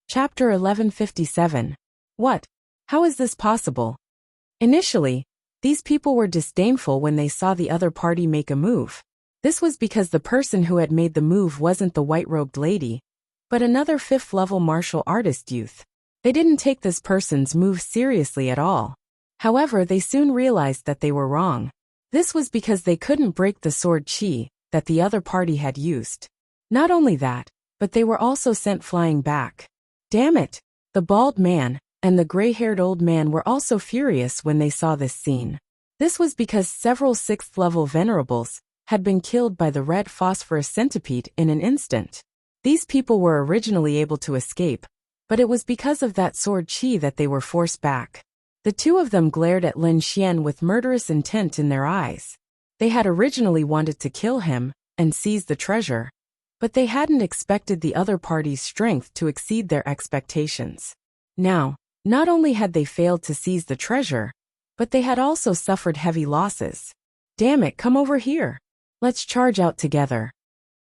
Chapter 1157. What? How is this possible? Initially, these people were disdainful when they saw the other party make a move. This was because the person who had made the move wasn't the white-robed lady, but another fifth-level martial artist youth. They didn't take this person's move seriously at all. However, they soon realized that they were wrong. This was because they couldn't break the sword chi that the other party had used. Not only that, but they were also sent flying back. Damn it! The bald man and the gray-haired old man were also furious when they saw this scene. This was because several 6th-level venerables had been killed by the red phosphorus centipede in an instant. These people were originally able to escape, but it was because of that sword chi that they were forced back. The two of them glared at Lin Xian with murderous intent in their eyes. They had originally wanted to kill him and seize the treasure, but they hadn't expected the other party's strength to exceed their expectations. Now, not only had they failed to seize the treasure, but they had also suffered heavy losses. Damn it, come over here. Let's charge out together.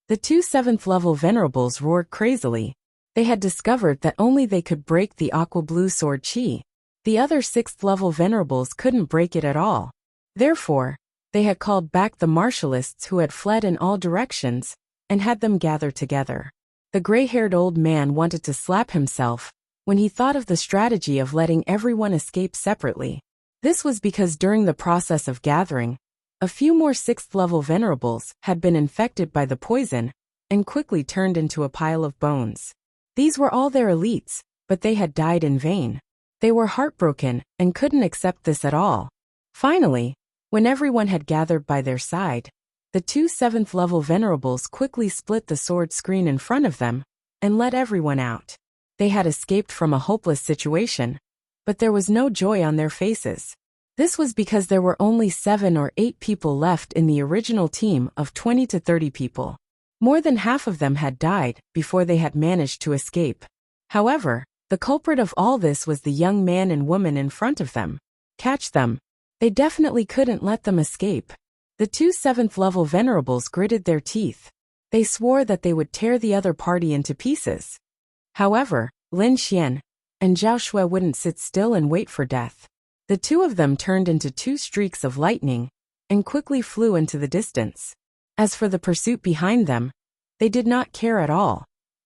The two 7th-level venerables roared crazily. They had discovered that only they could break the aqua-blue sword chi. The other 6th-level venerables couldn't break it at all. Therefore, they had called back the martialists who had fled in all directions and had them gather together. The gray-haired old man wanted to slap himself when he thought of the strategy of letting everyone escape separately. This was because during the process of gathering, a few more 6th-level venerables had been infected by the poison and quickly turned into a pile of bones. These were all their elites, but they had died in vain. They were heartbroken and couldn't accept this at all. Finally, when everyone had gathered by their side, the two 7th-level venerables quickly split the sword screen in front of them and let everyone out. They had escaped from a hopeless situation, but there was no joy on their faces. This was because there were only 7 or 8 people left in the original team of 20 to 30 people. More than half of them had died before they had managed to escape. However, the culprit of all this was the young man and woman in front of them. Catch them. They definitely couldn't let them escape. The two 7th-level venerables gritted their teeth. They swore that they would tear the other party into pieces. However, Lin Xian and Zhao Shui wouldn't sit still and wait for death. The two of them turned into 2 streaks of lightning and quickly flew into the distance. As for the pursuit behind them, they did not care at all,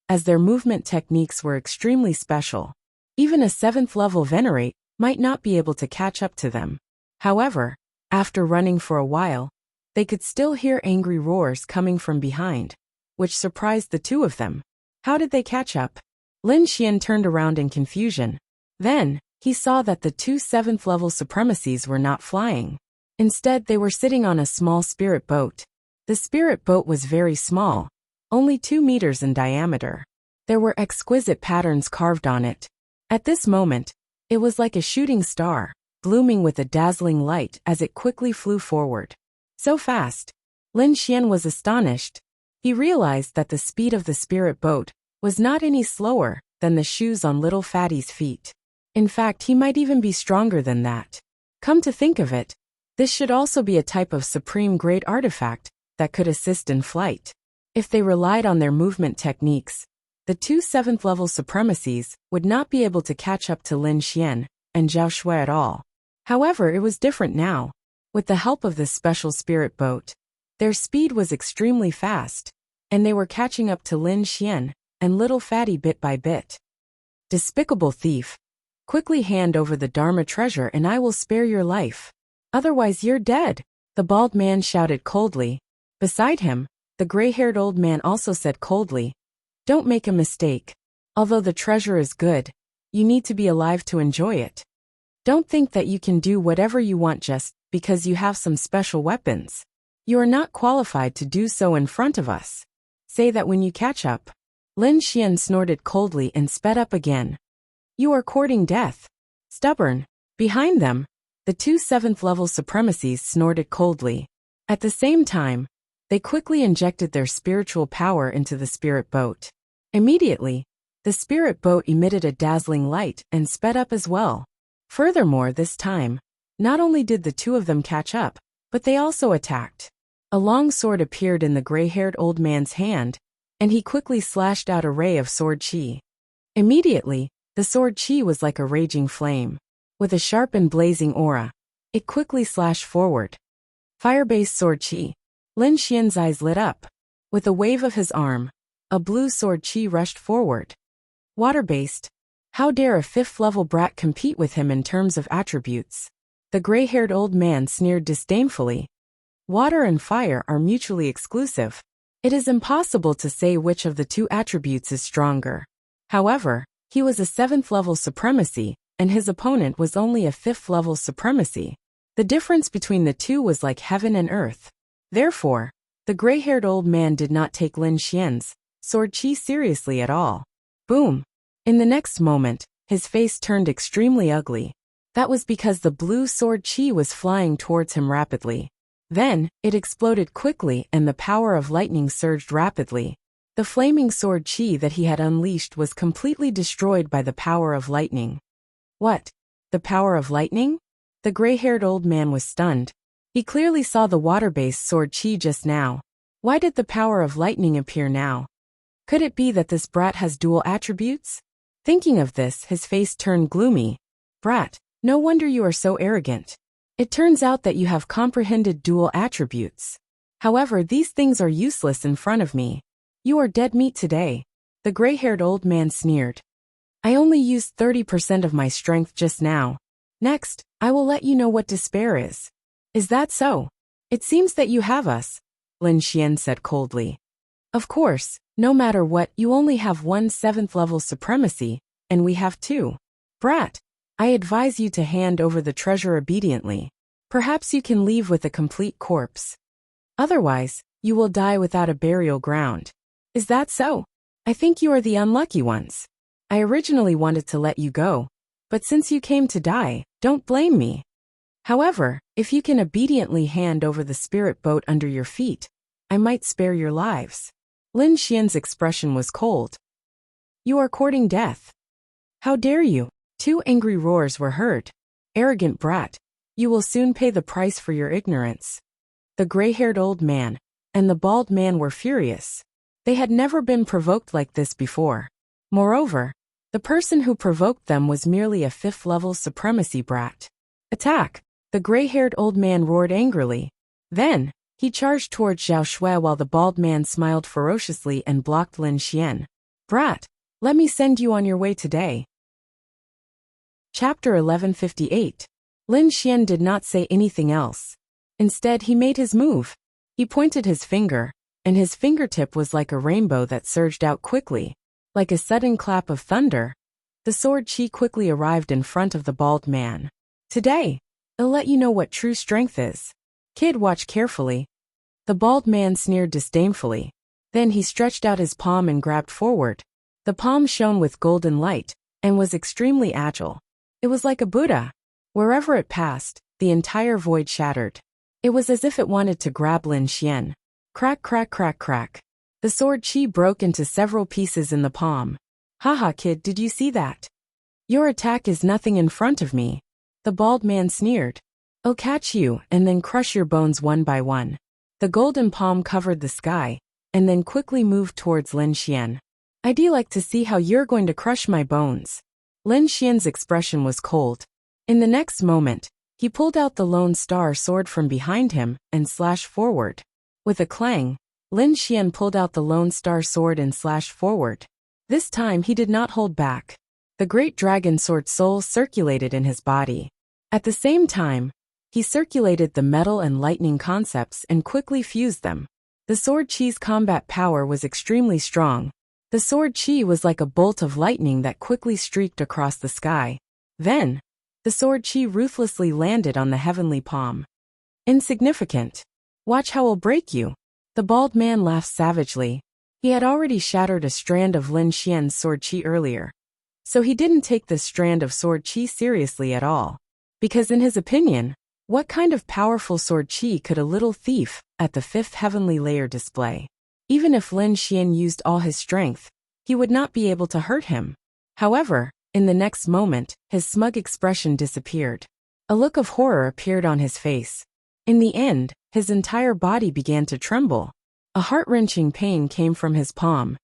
as their movement techniques were extremely special. Even a 7th-level venerate might not be able to catch up to them. However, after running for a while, they could still hear angry roars coming from behind, which surprised the two of them. How did they catch up? Lin Xian turned around in confusion. Then, he saw that the two 7th-level supremacies were not flying. Instead, they were sitting on a small spirit boat. The spirit boat was very small, only 2 meters in diameter. There were exquisite patterns carved on it. At this moment, it was like a shooting star, blooming with a dazzling light as it quickly flew forward. So fast. Lin Xian was astonished. He realized that the speed of the spirit boat was not any slower than the shoes on little Fatty's feet. In fact, he might even be stronger than that. Come to think of it, this should also be a type of supreme-grade artifact that could assist in flight. If they relied on their movement techniques, the two 7th-level supremacies would not be able to catch up to Lin Xian and Zhao Shui at all. However, it was different now. With the help of this special spirit boat, their speed was extremely fast, and they were catching up to Lin Xian and little Fatty bit by bit. Despicable thief! Quickly hand over the Dharma treasure and I will spare your life. Otherwise you're dead, the bald man shouted coldly. Beside him, the gray-haired old man also said coldly, don't make a mistake. Although the treasure is good, you need to be alive to enjoy it. Don't think that you can do whatever you want just because you have some special weapons. You are not qualified to do so in front of us. Say that when you catch up. Lin Xian snorted coldly and sped up again. You are courting death. Stubborn. Behind them, the two 7th-level supremacies snorted coldly. At the same time, they quickly injected their spiritual power into the spirit boat. Immediately, the spirit boat emitted a dazzling light and sped up as well. Furthermore, this time, not only did the two of them catch up, but they also attacked. A long sword appeared in the gray-haired old man's hand, and he quickly slashed out a ray of sword chi. Immediately, the sword qi was like a raging flame. With a sharp and blazing aura, it quickly slashed forward. Fire-based sword qi. Lin Xian's eyes lit up. With a wave of his arm, a blue sword qi rushed forward. Water-based. How dare a 5th-level brat compete with him in terms of attributes? The gray-haired old man sneered disdainfully. Water and fire are mutually exclusive. It is impossible to say which of the two attributes is stronger. However, he was a 7th-level supremacy, and his opponent was only a 5th-level supremacy. The difference between the two was like heaven and earth. Therefore, the gray-haired old man did not take Lin Xian's sword qi seriously at all. Boom! In the next moment, his face turned extremely ugly. That was because the blue sword qi was flying towards him rapidly. Then, it exploded quickly and the power of lightning surged rapidly. The flaming sword qi that he had unleashed was completely destroyed by the power of lightning. What? The power of lightning? The gray-haired old man was stunned. He clearly saw the water-based sword qi just now. Why did the power of lightning appear now? Could it be that this brat has dual attributes? Thinking of this, his face turned gloomy. Brat, no wonder you are so arrogant. It turns out that you have comprehended dual attributes. However, these things are useless in front of me. You are dead meat today. The gray-haired old man sneered. I only used 30% of my strength just now. Next, I will let you know what despair is. Is that so? It seems that you have us, Lin Xian said coldly. Of course, no matter what, you only have one 7th-level supremacy, and we have 2. Brat, I advise you to hand over the treasure obediently. Perhaps you can leave with a complete corpse. Otherwise, you will die without a burial ground. Is that so? I think you are the unlucky ones. I originally wanted to let you go, but since you came to die, don't blame me. However, if you can obediently hand over the spirit boat under your feet, I might spare your lives. Lin Xian's expression was cold. You are courting death. How dare you? 2 angry roars were heard. Arrogant brat, you will soon pay the price for your ignorance. The gray-haired old man and the bald man were furious. They had never been provoked like this before. Moreover, the person who provoked them was merely a 5th-level supremacy brat. Attack! The gray-haired old man roared angrily. Then, he charged towards Zhao Shui while the bald man smiled ferociously and blocked Lin Xian. Brat, let me send you on your way today. Chapter 1158. Lin Xian did not say anything else. Instead, he made his move. He pointed his finger, and his fingertip was like a rainbow that surged out quickly. Like a sudden clap of thunder, the sword qi quickly arrived in front of the bald man. Today, I'll let you know what true strength is. Kid, watch carefully. The bald man sneered disdainfully. Then he stretched out his palm and grabbed forward. The palm shone with golden light, and was extremely agile. It was like a Buddha. Wherever it passed, the entire void shattered. It was as if it wanted to grab Lin Xian. Crack, crack, crack, crack. The sword qi broke into several pieces in the palm. Haha, kid, did you see that? Your attack is nothing in front of me. The bald man sneered. I'll catch you and then crush your bones one by one. The golden palm covered the sky, and then quickly moved towards Lin Xian. I'd like to see how you're going to crush my bones. Lin Xian's expression was cold. In the next moment, he pulled out the Lone Star sword from behind him and slashed forward. With a clang, Lin Xian pulled out the Lone Star sword and slashed forward. This time he did not hold back. The great dragon sword soul circulated in his body. At the same time, he circulated the metal and lightning concepts and quickly fused them. The sword qi's combat power was extremely strong. The sword qi was like a bolt of lightning that quickly streaked across the sky. Then, the sword qi ruthlessly landed on the heavenly palm. Insignificant. Watch how I'll break you. The bald man laughed savagely. He had already shattered a strand of Lin Xian's sword qi earlier. So he didn't take this strand of sword qi seriously at all. Because in his opinion, what kind of powerful sword qi could a little thief at the 5th heavenly layer display? Even if Lin Xian used all his strength, he would not be able to hurt him. However, in the next moment, his smug expression disappeared. A look of horror appeared on his face. In the end, his entire body began to tremble. A heart-wrenching pain came from his palm.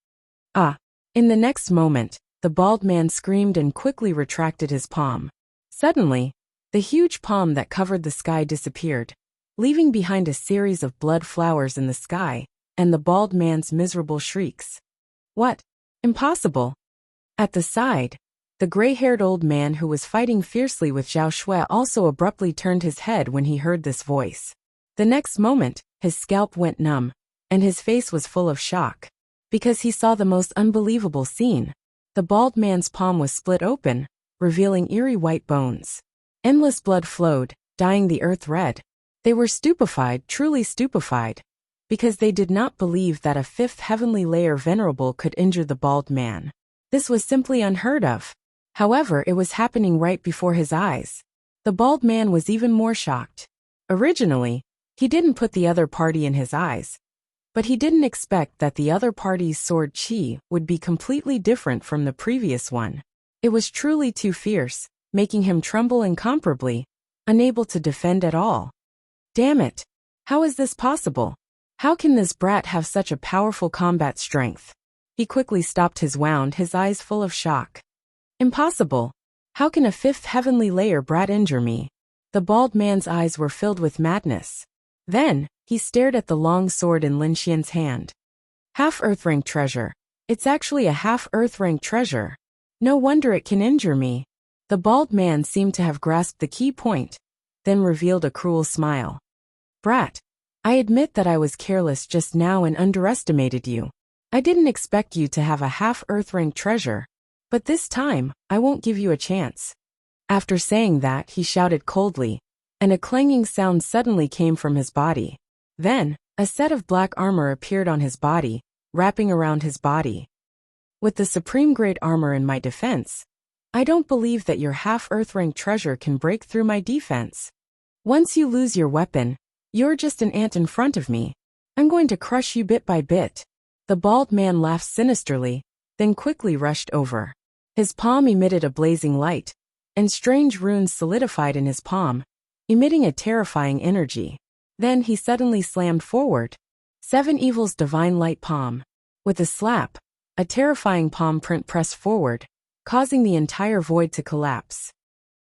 Ah! In the next moment, The bald man screamed and quickly retracted his palm. Suddenly, the huge palm that covered the sky disappeared, leaving behind a series of blood flowers in the sky, and the bald man's miserable shrieks. What? Impossible! At the side, the gray-haired old man who was fighting fiercely with Zhao Shui also abruptly turned his head when he heard this voice. The next moment, his scalp went numb, and his face was full of shock. Because he saw the most unbelievable scene. The bald man's palm was split open, revealing eerie white bones. Endless blood flowed, dyeing the earth red. They were stupefied, truly stupefied, because they did not believe that a fifth heavenly layer venerable could injure the bald man. This was simply unheard of. However, it was happening right before his eyes. The bald man was even more shocked. Originally, he didn't put the other party in his eyes, but he didn't expect that the other party's sword chi would be completely different from the previous one. It was truly too fierce, making him tremble incomparably, unable to defend at all. Damn it! How is this possible? How can this brat have such a powerful combat strength? He quickly stopped his wound, his eyes full of shock. Impossible! How can a fifth heavenly layer brat injure me? The bald man's eyes were filled with madness. Then, he stared at the long sword in Lin Xian's hand. Half Earth-rank treasure. It's actually a half Earth-rank treasure. No wonder it can injure me. The bald man seemed to have grasped the key point, then revealed a cruel smile. Brat, I admit that I was careless just now and underestimated you. I didn't expect you to have a half Earth-rank treasure. But this time, I won't give you a chance. After saying that, he shouted coldly, and a clanging sound suddenly came from his body. Then, a set of black armor appeared on his body, wrapping around his body. With the supreme grade armor in my defense, I don't believe that your half Earth-rank treasure can break through my defense. Once you lose your weapon, you're just an ant in front of me. I'm going to crush you bit by bit. The bald man laughed sinisterly, then quickly rushed over. His palm emitted a blazing light, and strange runes solidified in his palm, emitting a terrifying energy. Then he suddenly slammed forward. Seven Evil's divine light palm. With a slap, a terrifying palm print pressed forward, causing the entire void to collapse.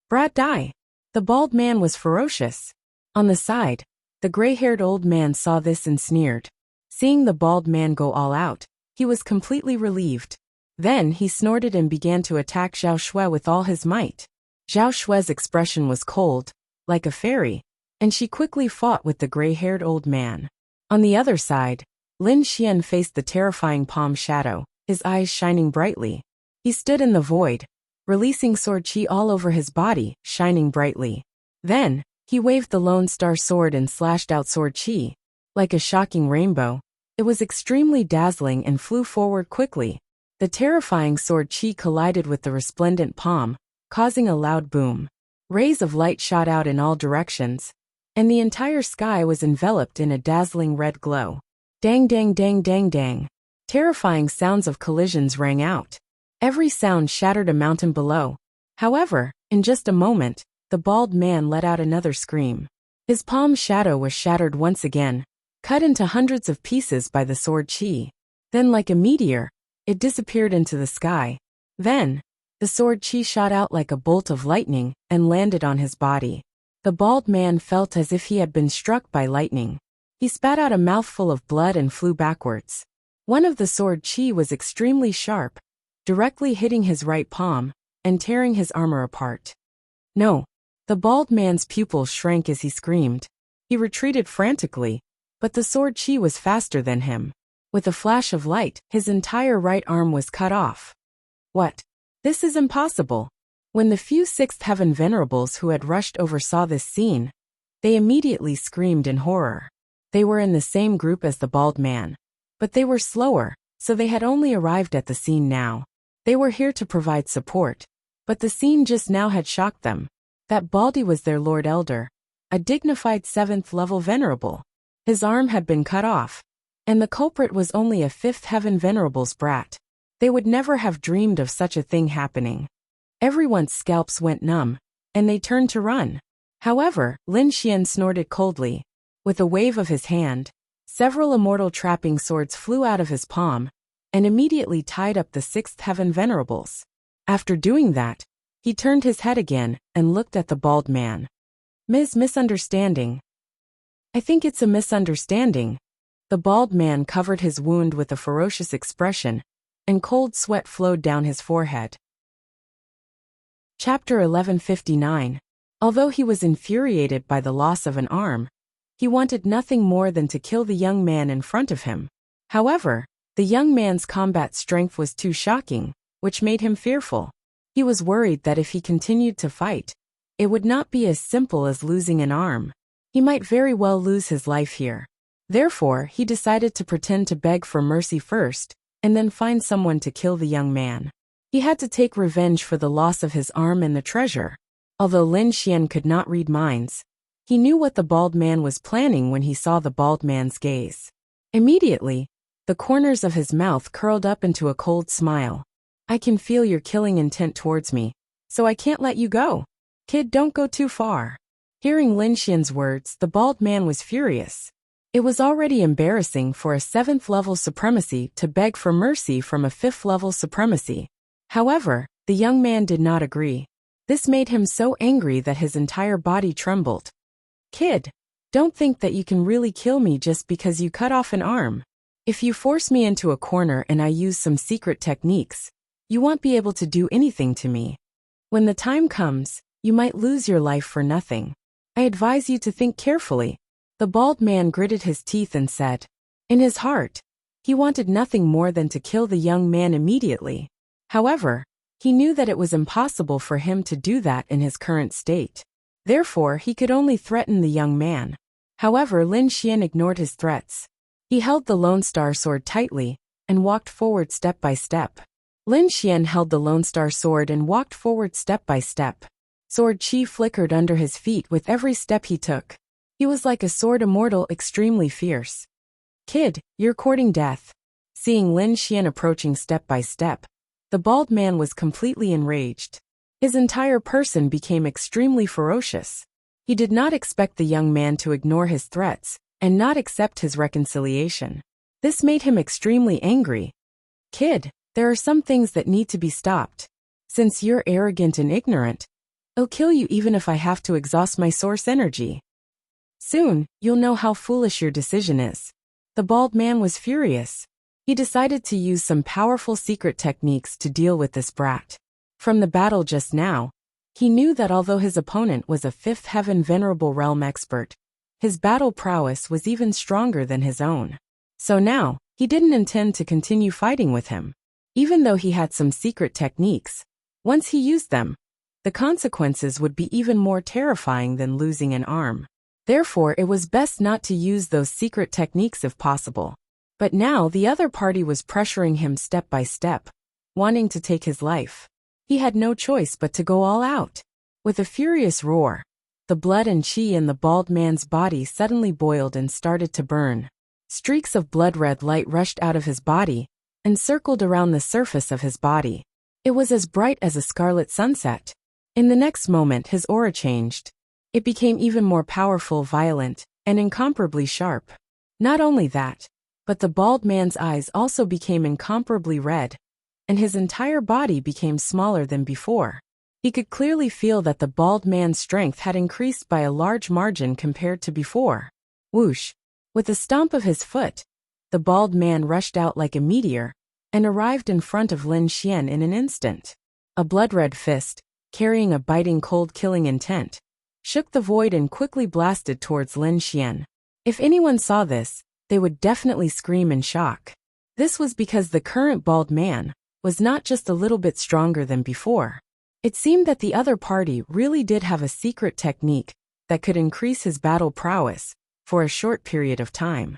Brat die! The bald man was ferocious. On the side, the gray-haired old man saw this and sneered. Seeing the bald man go all out, he was completely relieved. Then he snorted and began to attack Zhao Shui with all his might. Zhao Shui's expression was cold, like a fairy, and she quickly fought with the gray-haired old man. On the other side, Lin Xian faced the terrifying palm shadow, his eyes shining brightly. He stood in the void, releasing sword chi all over his body, shining brightly. Then, he waved the Lone Star sword and slashed out sword chi. Like a shocking rainbow, it was extremely dazzling and flew forward quickly. The terrifying sword chi collided with the resplendent palm, causing a loud boom. Rays of light shot out in all directions, and the entire sky was enveloped in a dazzling red glow. Dang dang dang dang dang. Terrifying sounds of collisions rang out. Every sound shattered a mountain below. However, in just a moment, the bald man let out another scream. His palm shadow was shattered once again, cut into hundreds of pieces by the sword chi. Then like a meteor, it disappeared into the sky. Then, the sword chi shot out like a bolt of lightning and landed on his body. The bald man felt as if he had been struck by lightning. He spat out a mouthful of blood and flew backwards. One of the sword chi was extremely sharp, directly hitting his right palm and tearing his armor apart. No! The bald man's pupils shrank as he screamed. He retreated frantically, but the sword chi was faster than him. With a flash of light, his entire right arm was cut off. What? This is impossible. When the few Sixth Heaven venerables who had rushed over saw this scene, they immediately screamed in horror. They were in the same group as the bald man, but they were slower, so they had only arrived at the scene now. They were here to provide support, but the scene just now had shocked them. That Baldy was their Lord Elder, a dignified 7th level venerable. His arm had been cut off, and the culprit was only a 5th Heaven venerable's brat. They would never have dreamed of such a thing happening. Everyone's scalps went numb, and they turned to run. However, Lin Xian snorted coldly. With a wave of his hand, several immortal trapping swords flew out of his palm, and immediately tied up the sixth heaven venerables. After doing that, he turned his head again and looked at the bald man. Misunderstanding. I think it's a misunderstanding. The bald man covered his wound with a ferocious expression, and cold sweat flowed down his forehead. Chapter 1159. Although he was infuriated by the loss of an arm, he wanted nothing more than to kill the young man in front of him. However, the young man's combat strength was too shocking, which made him fearful. He was worried that if he continued to fight, it would not be as simple as losing an arm. He might very well lose his life here. Therefore, he decided to pretend to beg for mercy first, and then find someone to kill the young man. He had to take revenge for the loss of his arm and the treasure. Although Lin Xian could not read minds, he knew what the bald man was planning when he saw the bald man's gaze. Immediately, the corners of his mouth curled up into a cold smile. I can feel your killing intent towards me, so I can't let you go. Kid, don't go too far. Hearing Lin Xian's words, the bald man was furious. It was already embarrassing for a 7th-level supremacy to beg for mercy from a 5th-level supremacy. However, the young man did not agree. This made him so angry that his entire body trembled. Kid, don't think that you can really kill me just because you cut off an arm. If you force me into a corner and I use some secret techniques, you won't be able to do anything to me. When the time comes, you might lose your life for nothing. I advise you to think carefully. The bald man gritted his teeth and said. In his heart, he wanted nothing more than to kill the young man immediately. However, he knew that it was impossible for him to do that in his current state. Therefore, he could only threaten the young man. However, Lin Xian ignored his threats. He held the Lone Star sword tightly and walked forward step by step. Lin Xian held the Lone Star sword and walked forward step by step. Sword chi flickered under his feet with every step he took. He was like a sword immortal, extremely fierce. Kid, you're courting death. Seeing Lin Xian approaching step by step, the bald man was completely enraged. His entire person became extremely ferocious. He did not expect the young man to ignore his threats and not accept his reconciliation. This made him extremely angry. Kid, there are some things that need to be stopped. Since you're arrogant and ignorant, I'll kill you even if I have to exhaust my source energy. Soon, you'll know how foolish your decision is. The bald man was furious. He decided to use some powerful secret techniques to deal with this brat. From the battle just now, he knew that although his opponent was a 5th heaven venerable realm expert, his battle prowess was even stronger than his own. So now, he didn't intend to continue fighting with him. Even though he had some secret techniques, once he used them, the consequences would be even more terrifying than losing an arm. Therefore, it was best not to use those secret techniques if possible. But now the other party was pressuring him step by step, wanting to take his life. He had no choice but to go all out. With a furious roar, the blood and chi in the bald man's body suddenly boiled and started to burn. Streaks of blood-red light rushed out of his body and circled around the surface of his body. It was as bright as a scarlet sunset. In the next moment, his aura changed. It became even more powerful, violent, and incomparably sharp. Not only that, but the bald man's eyes also became incomparably red, and his entire body became smaller than before. He could clearly feel that the bald man's strength had increased by a large margin compared to before. Whoosh! With a stomp of his foot, the bald man rushed out like a meteor and arrived in front of Lin Xian in an instant. A blood-red fist, carrying a biting cold killing intent, shook the void and quickly blasted towards Lin Xian. If anyone saw this, they would definitely scream in shock. This was because the current bald man was not just a little bit stronger than before. It seemed that the other party really did have a secret technique that could increase his battle prowess for a short period of time.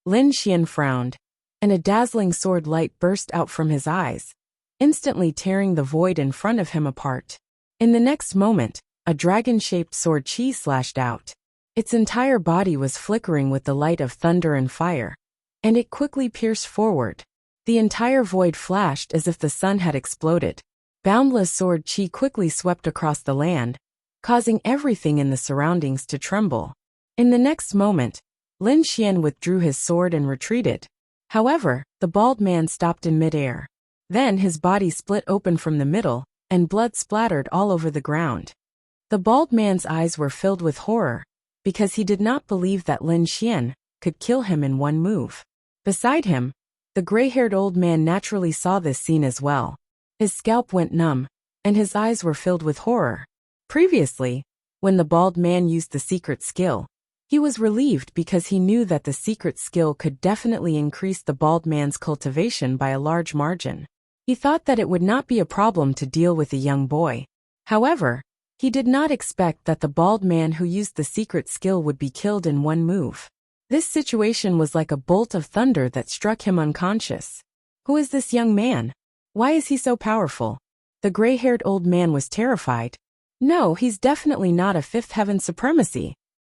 Lin Xian frowned, and a dazzling sword light burst out from his eyes, instantly tearing the void in front of him apart. In the next moment, a dragon-shaped sword chi slashed out. Its entire body was flickering with the light of thunder and fire, and it quickly pierced forward. The entire void flashed as if the sun had exploded. Boundless sword chi quickly swept across the land, causing everything in the surroundings to tremble. In the next moment, Lin Xian withdrew his sword and retreated. However, the bald man stopped in midair. Then his body split open from the middle, and blood splattered all over the ground. The bald man's eyes were filled with horror, because he did not believe that Lin Xian could kill him in one move. Beside him, the gray-haired old man naturally saw this scene as well. His scalp went numb, and his eyes were filled with horror. Previously, when the bald man used the secret skill, he was relieved because he knew that the secret skill could definitely increase the bald man's cultivation by a large margin. He thought that it would not be a problem to deal with a young boy. However, he did not expect that the bald man who used the secret skill would be killed in one move. This situation was like a bolt of thunder that struck him unconscious. Who is this young man? Why is he so powerful? The gray-haired old man was terrified. No, he's definitely not a fifth heaven supremacy.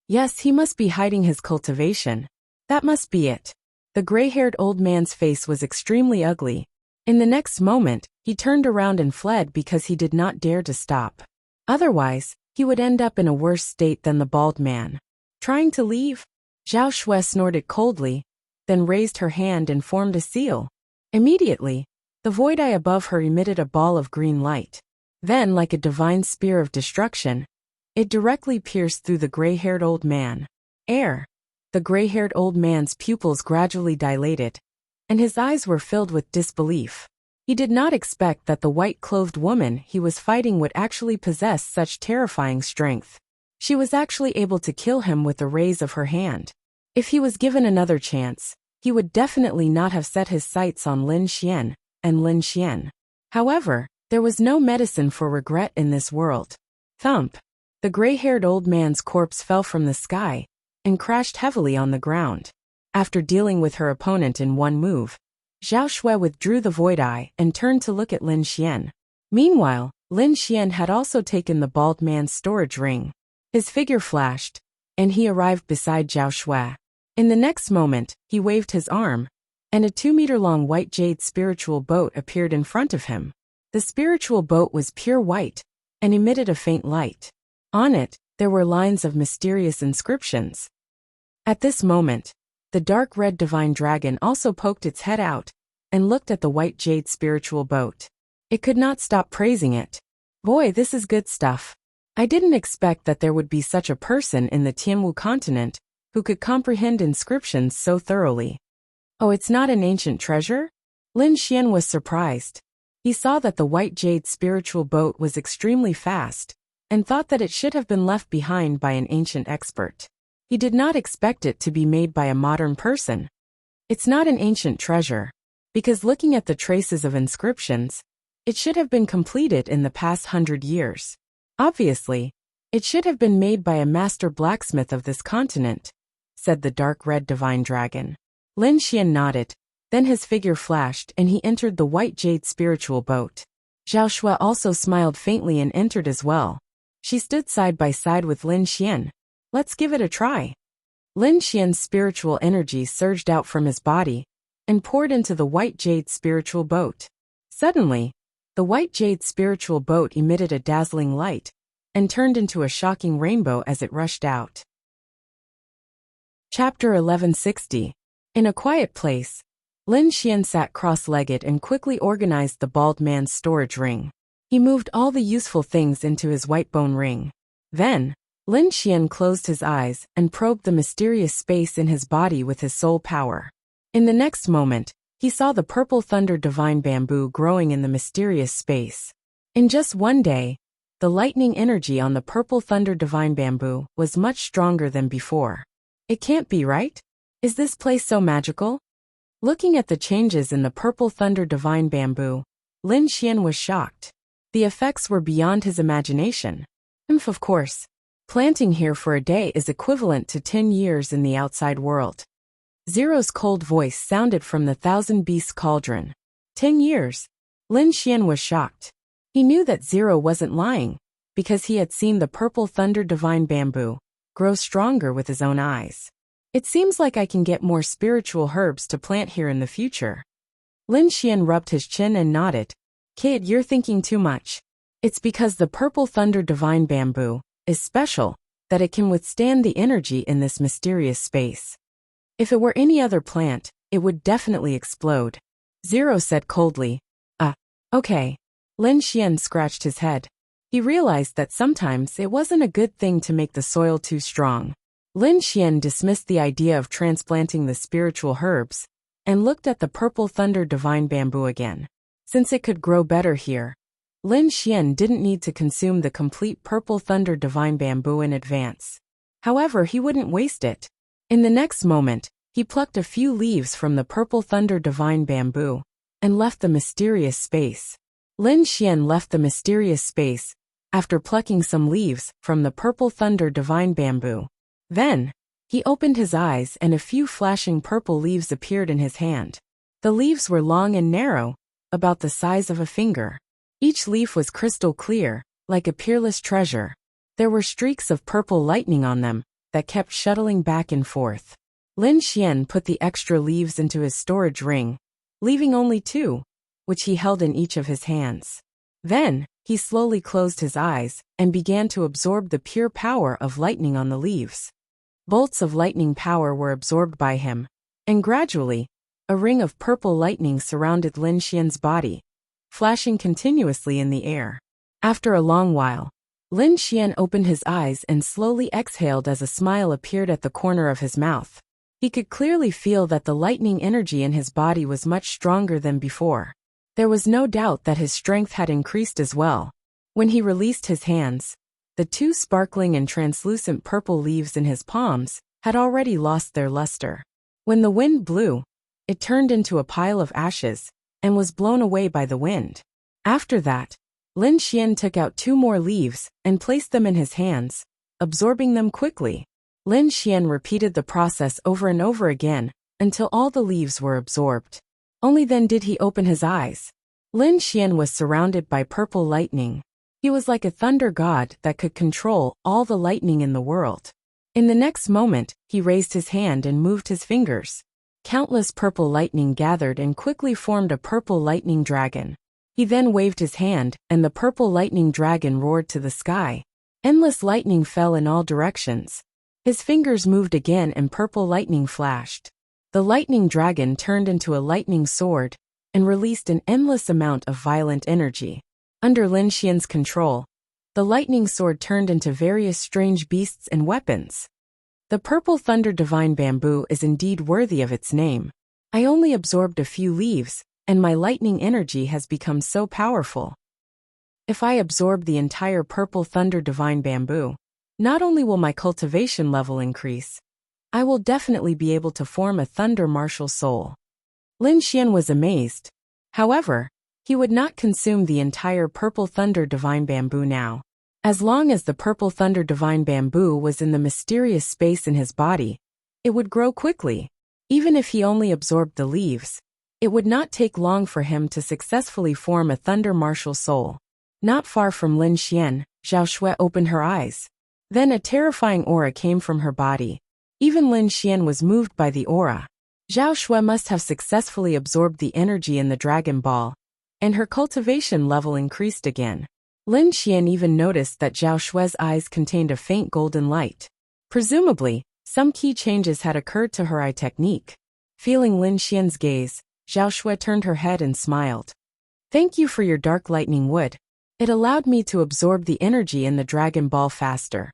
Yes, he must be hiding his cultivation. That must be it. The gray-haired old man's face was extremely ugly. In the next moment, he turned around and fled because he did not dare to stop. Otherwise, he would end up in a worse state than the bald man. Trying to leave? Zhao Shui snorted coldly, then raised her hand and formed a seal. Immediately, the void eye above her emitted a ball of green light. Then, like a divine spear of destruction, it directly pierced through the gray-haired old man. Air. The gray-haired old man's pupils gradually dilated, and his eyes were filled with disbelief. He did not expect that the white-clothed woman he was fighting would actually possess such terrifying strength. She was actually able to kill him with the raise of her hand. If he was given another chance, he would definitely not have set his sights on Lin Xian and Lin Xian. However, there was no medicine for regret in this world. Thump! The gray-haired old man's corpse fell from the sky and crashed heavily on the ground. After dealing with her opponent in one move, Zhao Shui withdrew the void eye and turned to look at Lin Xian. Meanwhile, Lin Xian had also taken the bald man's storage ring. His figure flashed, and he arrived beside Zhao Shui. In the next moment, he waved his arm, and a 2-meter-long white jade spiritual boat appeared in front of him. The spiritual boat was pure white and emitted a faint light. On it, there were lines of mysterious inscriptions. At this moment, the dark red divine dragon also poked its head out and looked at the white jade spiritual boat. It could not stop praising it. Boy, this is good stuff. I didn't expect that there would be such a person in the Tianwu continent who could comprehend inscriptions so thoroughly. Oh, it's not an ancient treasure? Lin Xian was surprised. He saw that the white jade spiritual boat was extremely fast and thought that it should have been left behind by an ancient expert. He did not expect it to be made by a modern person. It's not an ancient treasure, because looking at the traces of inscriptions, it should have been completed in the past 100 years. Obviously, it should have been made by a master blacksmith of this continent, said the dark red divine dragon. Lin Xian nodded, then his figure flashed and he entered the white jade spiritual boat. Zhao Shui also smiled faintly and entered as well. She stood side by side with Lin Xian. Let's give it a try. Lin Xian's spiritual energy surged out from his body and poured into the white jade spiritual boat. Suddenly, the white jade spiritual boat emitted a dazzling light and turned into a shocking rainbow as it rushed out. Chapter 1160. In a quiet place, Lin Xian sat cross-legged and quickly organized the bald man's storage ring. He moved all the useful things into his white bone ring. Then, Lin Xian closed his eyes and probed the mysterious space in his body with his soul power. In the next moment, he saw the purple thunder divine bamboo growing in the mysterious space. In just one day, the lightning energy on the purple thunder divine bamboo was much stronger than before. It can't be right? Is this place so magical? Looking at the changes in the purple thunder divine bamboo, Lin Xian was shocked. The effects were beyond his imagination. Of course. Planting here for a day is equivalent to 10 years in the outside world. Zero's cold voice sounded from the Thousand Beasts cauldron. 10 years? Lin Xian was shocked. He knew that Zero wasn't lying, because he had seen the purple thunder divine bamboo grow stronger with his own eyes. It seems like I can get more spiritual herbs to plant here in the future. Lin Xian rubbed his chin and nodded. Kid, you're thinking too much. It's because the purple thunder divine bamboo is special, that it can withstand the energy in this mysterious space. If it were any other plant, it would definitely explode. Zero said coldly. Okay. Lin Xian scratched his head. He realized that sometimes it wasn't a good thing to make the soil too strong. Lin Xian dismissed the idea of transplanting the spiritual herbs and looked at the purple thunder divine bamboo again. Since it could grow better here, Lin Xian didn't need to consume the complete purple thunder divine bamboo in advance. However, he wouldn't waste it. In the next moment, he plucked a few leaves from the purple thunder divine bamboo and left the mysterious space. Lin Xian left the mysterious space after plucking some leaves from the purple thunder divine bamboo. Then, he opened his eyes and a few flashing purple leaves appeared in his hand. The leaves were long and narrow, about the size of a finger. Each leaf was crystal clear, like a peerless treasure. There were streaks of purple lightning on them that kept shuttling back and forth. Lin Xian put the extra leaves into his storage ring, leaving only 2, which he held in each of his hands. Then, he slowly closed his eyes and began to absorb the pure power of lightning on the leaves. Bolts of lightning power were absorbed by him, and gradually, a ring of purple lightning surrounded Lin Xian's body, flashing continuously in the air. After a long while, Lin Xian opened his eyes and slowly exhaled as a smile appeared at the corner of his mouth. He could clearly feel that the lightning energy in his body was much stronger than before. There was no doubt that his strength had increased as well. When he released his hands, the 2 sparkling and translucent purple leaves in his palms had already lost their luster. When the wind blew, it turned into a pile of ashes and was blown away by the wind. After that, Lin Xian took out 2 more leaves and placed them in his hands, absorbing them quickly. Lin Xian repeated the process over and over again until all the leaves were absorbed. Only then did he open his eyes. Lin Xian was surrounded by purple lightning. He was like a thunder god that could control all the lightning in the world. In the next moment, he raised his hand and moved his fingers. Countless purple lightning gathered and quickly formed a purple lightning dragon. He then waved his hand, and the purple lightning dragon roared to the sky. Endless lightning fell in all directions. His fingers moved again and purple lightning flashed. The lightning dragon turned into a lightning sword and released an endless amount of violent energy. Under Lin Xian's control, the lightning sword turned into various strange beasts and weapons. The purple thunder divine bamboo is indeed worthy of its name. I only absorbed a few leaves, and my lightning energy has become so powerful. If I absorb the entire purple thunder divine bamboo, not only will my cultivation level increase, I will definitely be able to form a thunder martial soul. Lin Xian was amazed. However, he would not consume the entire purple thunder divine bamboo now. As long as the purple thunder divine bamboo was in the mysterious space in his body, it would grow quickly. Even if he only absorbed the leaves, it would not take long for him to successfully form a thunder martial soul. Not far from Lin Xian, Zhao Shui opened her eyes. Then a terrifying aura came from her body. Even Lin Xian was moved by the aura. Zhao Shui must have successfully absorbed the energy in the Dragon Ball, and her cultivation level increased again. Lin Xian even noticed that Zhao Shui's eyes contained a faint golden light. Presumably, some key changes had occurred to her eye technique. Feeling Lin Xian's gaze, Zhao Shui turned her head and smiled. Thank you for your dark lightning wood. It allowed me to absorb the energy in the Dragon Ball faster.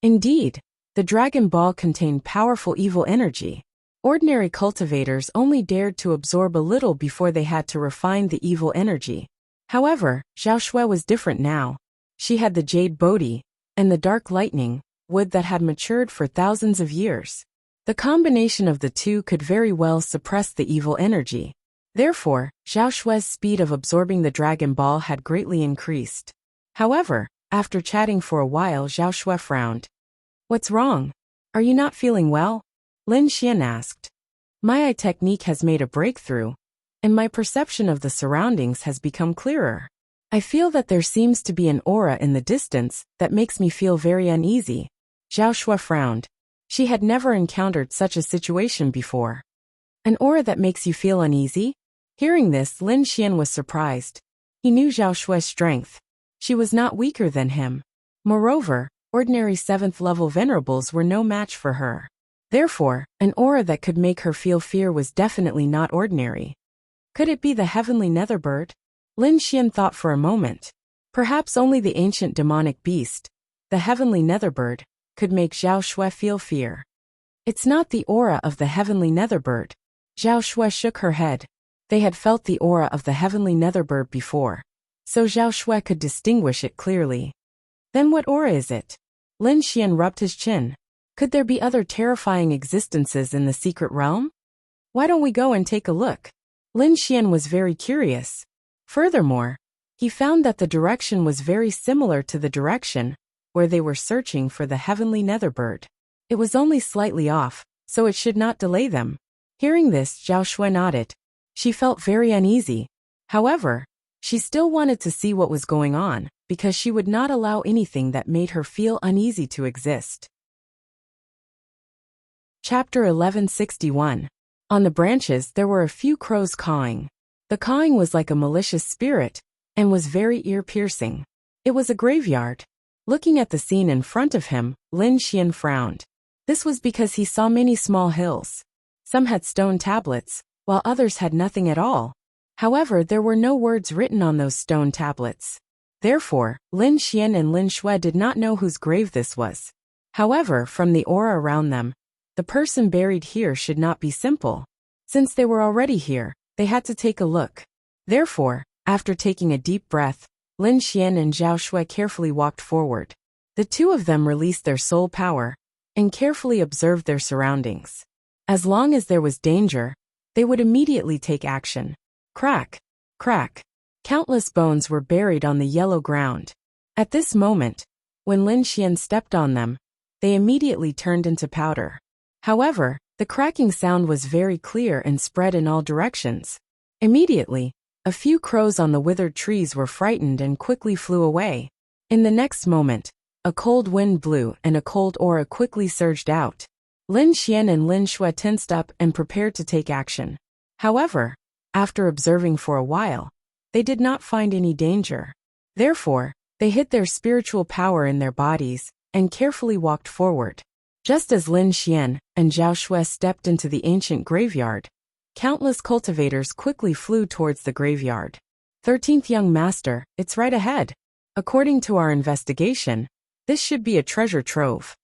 Indeed, the Dragon Ball contained powerful evil energy. Ordinary cultivators only dared to absorb a little before they had to refine the evil energy. However, Zhao Shui was different now. She had the jade Bodhi and the dark lightning wood that had matured for thousands of years. The combination of the two could very well suppress the evil energy. Therefore, Zhao Shui's speed of absorbing the Dragon Ball had greatly increased. However, after chatting for a while, Zhao Shui frowned. What's wrong? Are you not feeling well? Lin Xian asked. My eye technique has made a breakthrough, and my perception of the surroundings has become clearer. I feel that there seems to be an aura in the distance that makes me feel very uneasy. Zhao Shui frowned. She had never encountered such a situation before. An aura that makes you feel uneasy? Hearing this, Lin Xian was surprised. He knew Zhao Shui's strength. She was not weaker than him. Moreover, ordinary 7th level venerables were no match for her. Therefore, an aura that could make her feel fear was definitely not ordinary. Could it be the heavenly netherbird? Lin Xian thought for a moment. Perhaps only the ancient demonic beast, the heavenly netherbird, could make Zhao Shui feel fear. It's not the aura of the heavenly netherbird. Zhao Shui shook her head. They had felt the aura of the heavenly netherbird before, so Zhao Shui could distinguish it clearly. Then what aura is it? Lin Xian rubbed his chin. Could there be other terrifying existences in the secret realm? Why don't we go and take a look? Lin Xian was very curious. Furthermore, he found that the direction was very similar to the direction where they were searching for the heavenly netherbird. It was only slightly off, so it should not delay them. Hearing this, Zhao Shui nodded. She felt very uneasy. However, she still wanted to see what was going on, because she would not allow anything that made her feel uneasy to exist. Chapter 1161. On the branches there were a few crows cawing. The cawing was like a malicious spirit, and was very ear-piercing. It was a graveyard. Looking at the scene in front of him, Lin Xian frowned. This was because he saw many small hills. Some had stone tablets, while others had nothing at all. However, there were no words written on those stone tablets. Therefore, Lin Xian and Lin Shui did not know whose grave this was. However, from the aura around them, the person buried here should not be simple. Since they were already here, they had to take a look. Therefore, after taking a deep breath, Lin Xian and Zhao Shui carefully walked forward. The two of them released their soul power and carefully observed their surroundings. As long as there was danger, they would immediately take action. Crack! Crack! Countless bones were buried on the yellow ground. At this moment, when Lin Xian stepped on them, they immediately turned into powder. However, the cracking sound was very clear and spread in all directions. Immediately, a few crows on the withered trees were frightened and quickly flew away. In the next moment, a cold wind blew and a cold aura quickly surged out. Lin Xian and Lin Shui tensed up and prepared to take action. However, after observing for a while, they did not find any danger. Therefore, they hid their spiritual power in their bodies and carefully walked forward. Just as Lin Xian and Zhao Shui stepped into the ancient graveyard, countless cultivators quickly flew towards the graveyard. 13th young master, it's right ahead. According to our investigation, this should be a treasure trove.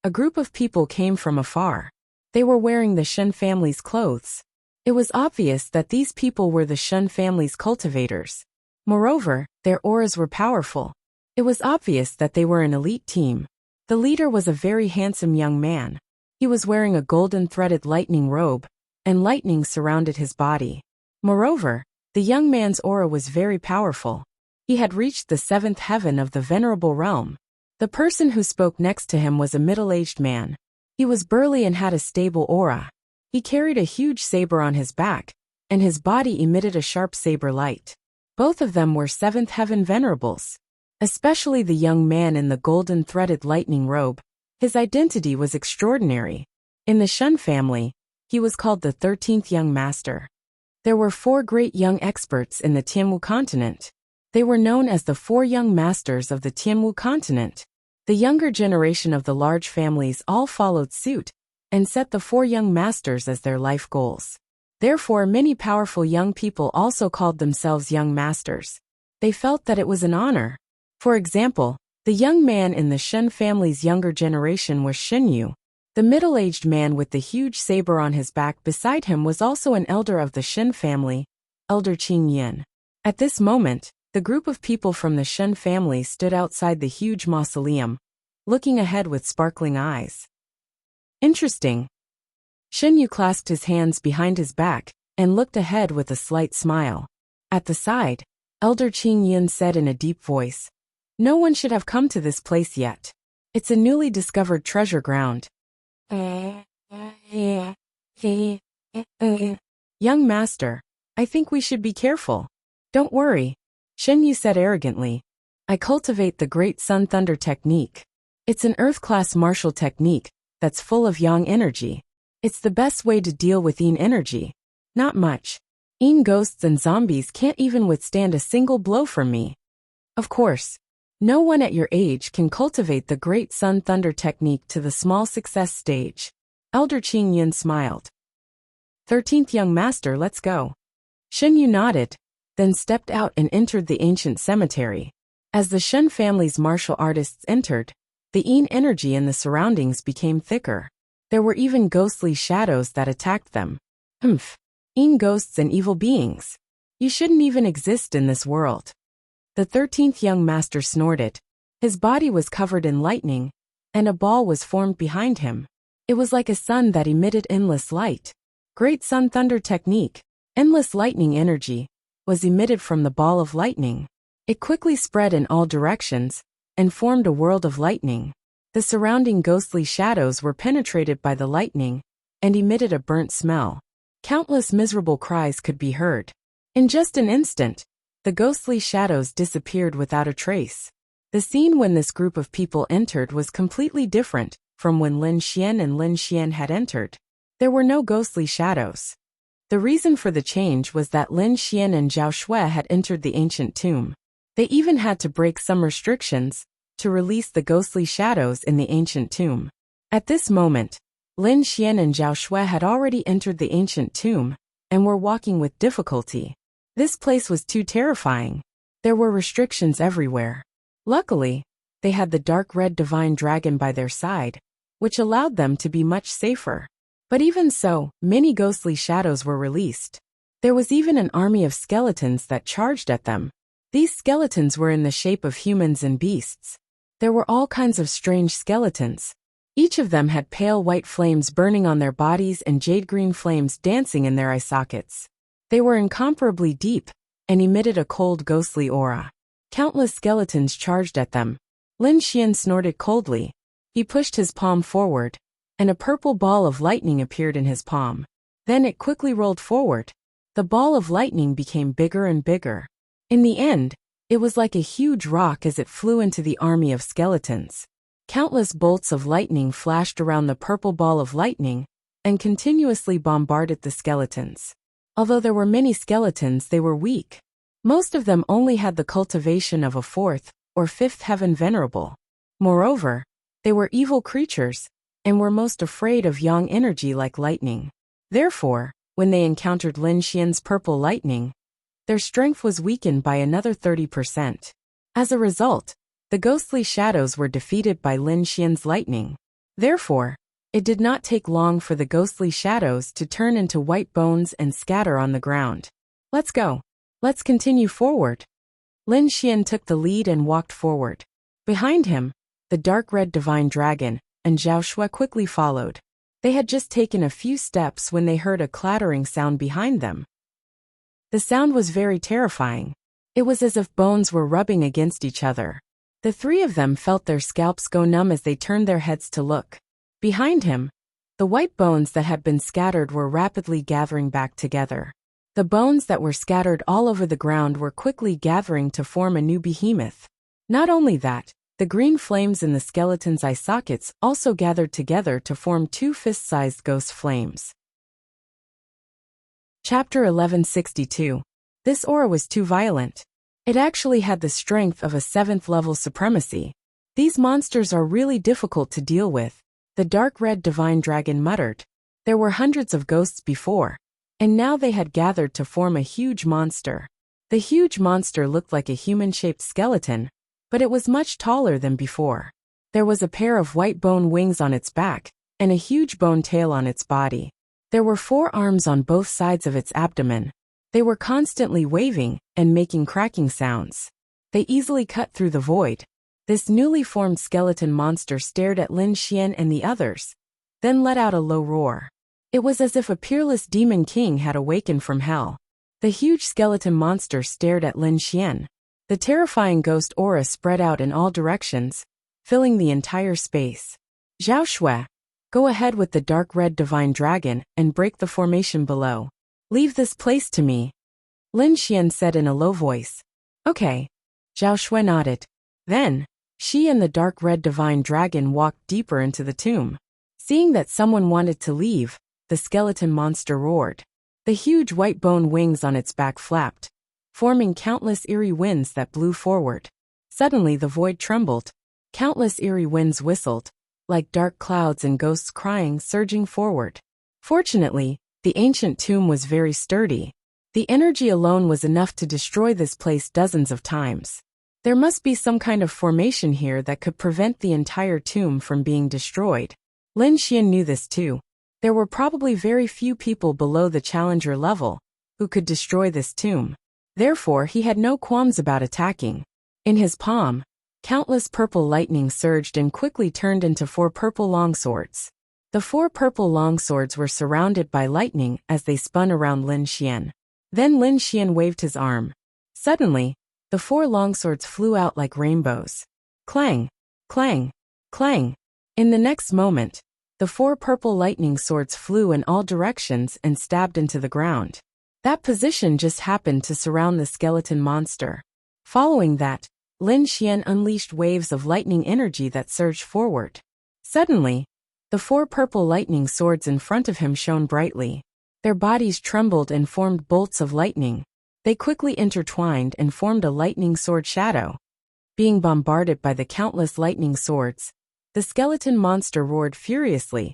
A group of people came from afar. They were wearing the Shen family's clothes. It was obvious that these people were the Shen family's cultivators. Moreover, their auras were powerful. It was obvious that they were an elite team. The leader was a very handsome young man. He was wearing a golden threaded lightning robe, and lightning surrounded his body. Moreover, the young man's aura was very powerful. He had reached the 7th heaven of the venerable realm. The person who spoke next to him was a middle-aged man. He was burly and had a stable aura. He carried a huge saber on his back, and his body emitted a sharp saber light. Both of them were 7th heaven venerables. Especially the young man in the golden threaded lightning robe. His identity was extraordinary. In the Shen family, he was called the 13th young master. There were 4 great young experts in the Tianwu continent. They were known as the 4 young masters of the Tianwu continent. The younger generation of the large families all followed suit and set the 4 young masters as their life goals. Therefore, many powerful young people also called themselves young masters. They felt that it was an honor. For example, the young man in the Shen family's younger generation was Shen Yu. The middle-aged man with the huge saber on his back beside him was also an elder of the Shen family, Elder Qing Yin. At this moment, the group of people from the Shen family stood outside the huge mausoleum, looking ahead with sparkling eyes. Interesting. Shen Yu clasped his hands behind his back and looked ahead with a slight smile. At the side, Elder Qing Yin said in a deep voice, "No one should have come to this place yet. It's a newly discovered treasure ground." Young master, I think we should be careful. Don't worry, Shen Yu said arrogantly. I cultivate the Great Sun Thunder technique. It's an Earth-class martial technique that's full of yang energy. It's the best way to deal with yin energy. Not much. Yin ghosts and zombies can't even withstand a single blow from me. Of course, no one at your age can cultivate the Great Sun Thunder technique to the small success stage. Elder Qing Yun smiled. 13th young master, let's go. Shen Yu nodded, then stepped out and entered the ancient cemetery. As the Shen family's martial artists entered, the Yin energy in the surroundings became thicker. There were even ghostly shadows that attacked them. Yin ghosts and evil beings. You shouldn't even exist in this world. The 13th young master snorted. His body was covered in lightning, and a ball was formed behind him. It was like a sun that emitted endless light. Great Sun Thunder technique. Endless lightning energy was emitted from the ball of lightning. It quickly spread in all directions and formed a world of lightning. The surrounding ghostly shadows were penetrated by the lightning and emitted a burnt smell. Countless miserable cries could be heard. In just an instant, the ghostly shadows disappeared without a trace. The scene when this group of people entered was completely different from when Lin Xian and Lin Xian had entered. There were no ghostly shadows. The reason for the change was that Lin Xian and Zhao Shui had entered the ancient tomb. They even had to break some restrictions to release the ghostly shadows in the ancient tomb. At this moment, Lin Xian and Zhao Shui had already entered the ancient tomb and were walking with difficulty. This place was too terrifying. There were restrictions everywhere. Luckily, they had the dark red divine dragon by their side, which allowed them to be much safer. But even so, many ghostly shadows were released. There was even an army of skeletons that charged at them. These skeletons were in the shape of humans and beasts. There were all kinds of strange skeletons. Each of them had pale white flames burning on their bodies and jade-green flames dancing in their eye sockets. They were incomparably deep and emitted a cold ghostly aura. Countless skeletons charged at them. Lin Xian snorted coldly. He pushed his palm forward, and a purple ball of lightning appeared in his palm. Then it quickly rolled forward. The ball of lightning became bigger and bigger. In the end, it was like a huge rock as it flew into the army of skeletons. Countless bolts of lightning flashed around the purple ball of lightning and continuously bombarded the skeletons. Although there were many skeletons, they were weak. Most of them only had the cultivation of a 4th or 5th heaven venerable. Moreover, they were evil creatures and were most afraid of yang energy like lightning. Therefore, when they encountered Lin Xian's purple lightning, their strength was weakened by another 30%. As a result, the ghostly shadows were defeated by Lin Xian's lightning. Therefore, it did not take long for the ghostly shadows to turn into white bones and scatter on the ground. Let's go. Let's continue forward. Lin Xian took the lead and walked forward. Behind him, the dark red divine dragon and Zhao Shui quickly followed. They had just taken a few steps when they heard a clattering sound behind them. The sound was very terrifying. It was as if bones were rubbing against each other. The three of them felt their scalps go numb as they turned their heads to look. Behind him, the white bones that had been scattered were rapidly gathering back together. The bones that were scattered all over the ground were quickly gathering to form a new behemoth. Not only that, the green flames in the skeleton's eye sockets also gathered together to form 2 fist-sized ghost flames. Chapter 1162. This aura was too violent. It actually had the strength of a 7th level supremacy. These monsters are really difficult to deal with, the dark red divine dragon muttered. There were hundreds of ghosts before, and now they had gathered to form a huge monster. The huge monster looked like a human-shaped skeleton, but it was much taller than before. There was a pair of white bone wings on its back, and a huge bone tail on its body. There were 4 arms on both sides of its abdomen. They were constantly waving and making cracking sounds. They easily cut through the void. This newly formed skeleton monster stared at Lin Xian and the others, then let out a low roar. It was as if a peerless demon king had awakened from hell. The huge skeleton monster stared at Lin Xian. The terrifying ghost aura spread out in all directions, filling the entire space. Zhao Shui, go ahead with the dark red divine dragon and break the formation below. Leave this place to me, Lin Xian said in a low voice. Okay. Zhao Shui nodded. Then, she and the dark red divine dragon walked deeper into the tomb. Seeing that someone wanted to leave, the skeleton monster roared. The huge white bone wings on its back flapped, forming countless eerie winds that blew forward. Suddenly the void trembled. Countless eerie winds whistled, like dark clouds and ghosts crying, surging forward. Fortunately, the ancient tomb was very sturdy. The energy alone was enough to destroy this place dozens of times. There must be some kind of formation here that could prevent the entire tomb from being destroyed. Lin Xian knew this too. There were probably very few people below the challenger level who could destroy this tomb. Therefore, he had no qualms about attacking. In his palm, countless purple lightning surged and quickly turned into 4 purple longswords. The 4 purple longswords were surrounded by lightning as they spun around Lin Xian. Then Lin Xian waved his arm. Suddenly, the 4 longswords flew out like rainbows. Clang! Clang! Clang! In the next moment, the 4 purple lightning swords flew in all directions and stabbed into the ground. That position just happened to surround the skeleton monster. Following that, Lin Xian unleashed waves of lightning energy that surged forward. Suddenly, the 4 purple lightning swords in front of him shone brightly. Their bodies trembled and formed bolts of lightning. They quickly intertwined and formed a lightning sword shadow. Being bombarded by the countless lightning swords, the skeleton monster roared furiously,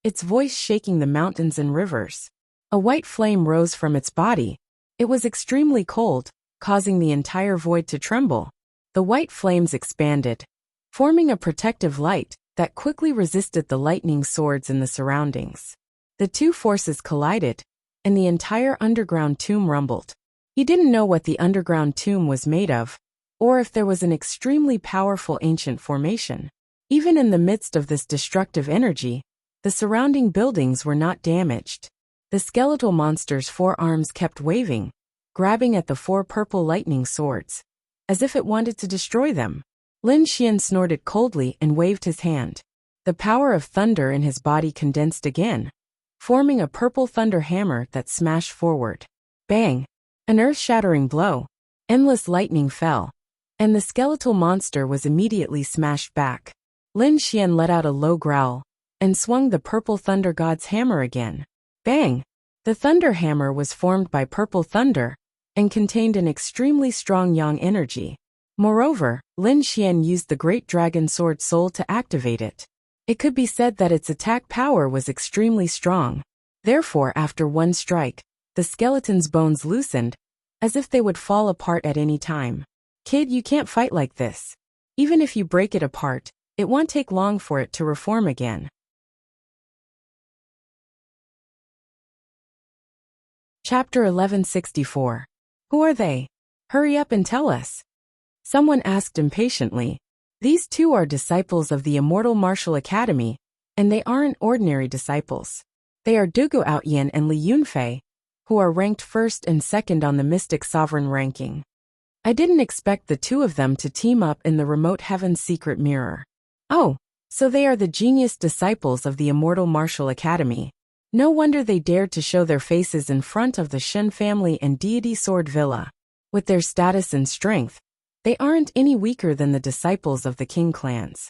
its voice shaking the mountains and rivers. A white flame rose from its body. It was extremely cold, causing the entire void to tremble. The white flames expanded, forming a protective light that quickly resisted the lightning swords in the surroundings. The two forces collided, and the entire underground tomb rumbled. He didn't know what the underground tomb was made of, or if there was an extremely powerful ancient formation. Even in the midst of this destructive energy, the surrounding buildings were not damaged. The skeletal monster's 4 arms kept waving, grabbing at the 4 purple lightning swords, as if it wanted to destroy them. Lin Xian snorted coldly and waved his hand. The power of thunder in his body condensed again, forming a purple thunder hammer that smashed forward. Bang! An earth-shattering blow. Endless lightning fell, and the skeletal monster was immediately smashed back. Lin Xian let out a low growl and swung the purple thunder god's hammer again. Bang! The thunder hammer was formed by purple thunder and contained an extremely strong yang energy. Moreover, Lin Xian used the great dragon sword soul to activate it. It could be said that its attack power was extremely strong. Therefore, after one strike, the skeleton's bones loosened, as if they would fall apart at any time. Kid, you can't fight like this. Even if you break it apart, it won't take long for it to reform again. Chapter 1164. Who are they? Hurry up and tell us. Someone asked impatiently. These 2 are disciples of the Immortal Martial Academy, and they aren't ordinary disciples. They are Dugu Outyan and Li Yunfei, who are ranked 1st and 2nd on the Mystic Sovereign ranking. I didn't expect the 2 of them to team up in the remote heaven's secret mirror. Oh, so they are the genius disciples of the Immortal Martial Academy. No wonder they dared to show their faces in front of the Shen family and Deity Sword Villa. With their status and strength, they aren't any weaker than the disciples of the King clans.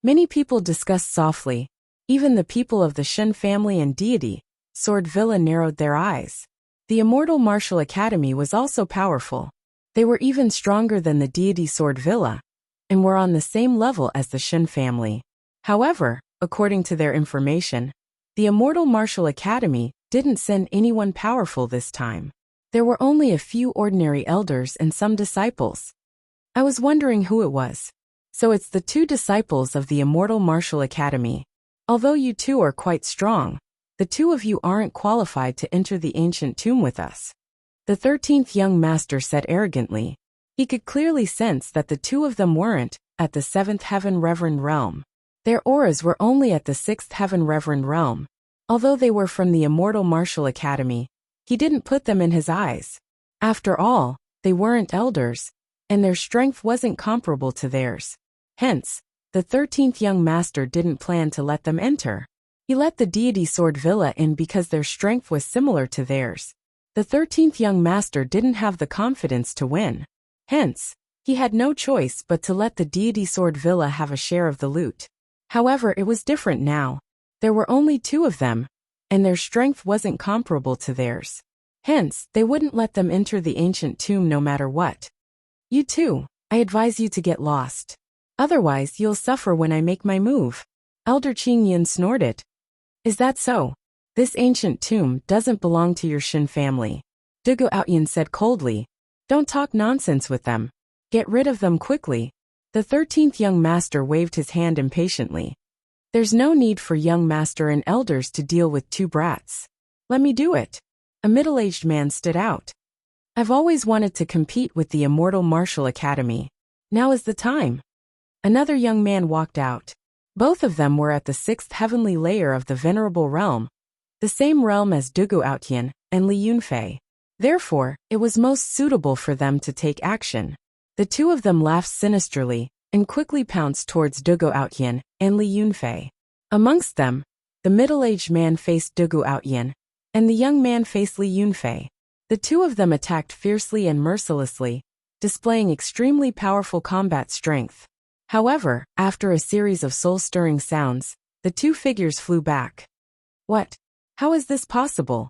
Many people discussed softly. Even the people of the Shen family and Deity Sword Villa narrowed their eyes. The Immortal Martial Academy was also powerful. They were even stronger than the Deity Sword Villa, and were on the same level as the Shen family. However, according to their information, the Immortal Martial Academy didn't send anyone powerful this time. There were only a few ordinary elders and some disciples. I was wondering who it was. So it's the 2 disciples of the Immortal Martial Academy. Although you 2 are quite strong, the 2 of you aren't qualified to enter the ancient tomb with us. The 13th young master said arrogantly. He could clearly sense that the 2 of them weren't at the 7th Heaven Reverend Realm. Their auras were only at the 6th Heaven Reverend Realm. Although they were from the Immortal Martial Academy, he didn't put them in his eyes. After all, they weren't elders, and their strength wasn't comparable to theirs. Hence, the 13th young master didn't plan to let them enter. He let the Deity Sword Villa in because their strength was similar to theirs. The 13th young master didn't have the confidence to win. Hence, he had no choice but to let the Deity Sword Villa have a share of the loot. However, it was different now. There were only 2 of them, and their strength wasn't comparable to theirs. Hence, they wouldn't let them enter the ancient tomb no matter what. You 2, I advise you to get lost. Otherwise, you'll suffer when I make my move. Elder Qingyan snorted. Is that so? This ancient tomb doesn't belong to your Shin family. Dugu Outyin said coldly. Don't talk nonsense with them. Get rid of them quickly. The 13th young master waved his hand impatiently. There's no need for young master and elders to deal with two brats. Let me do it. A middle-aged man stood out. I've always wanted to compete with the Immortal Martial Academy. Now is the time. Another young man walked out. Both of them were at the 6th heavenly layer of the Venerable Realm, the same realm as Dugu Outyin and Li Yunfei. Therefore, it was most suitable for them to take action. The two of them laughed sinisterly and quickly pounced towards Dugu Outyin and Li Yunfei. Amongst them, the middle-aged man faced Dugu Outyin, and the young man faced Li Yunfei. The two of them attacked fiercely and mercilessly, displaying extremely powerful combat strength. However, after a series of soul-stirring sounds, the two figures flew back. What? How is this possible?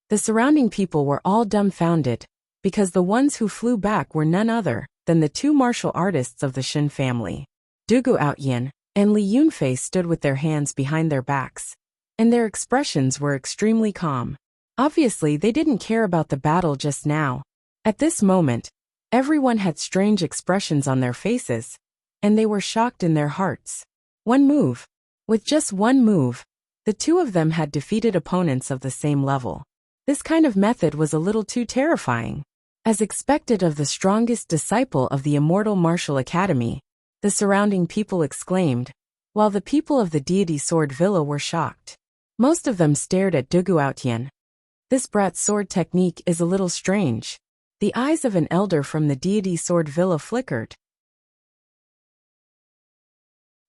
The surrounding people were all dumbfounded, because the ones who flew back were none other than the two martial artists of the Shin family. Dugu Outyin and Li Yunfei stood with their hands behind their backs, and their expressions were extremely calm. Obviously, they didn't care about the battle just now. At this moment, everyone had strange expressions on their faces, and they were shocked in their hearts. One move. With just one move, the two of them had defeated opponents of the same level. This kind of method was a little too terrifying. As expected of the strongest disciple of the Immortal Martial Academy, the surrounding people exclaimed, while the people of the Deity Sword Villa were shocked. Most of them stared at Dugu Outyin. This brat's sword technique is a little strange. The eyes of an elder from the Deity Sword Villa flickered.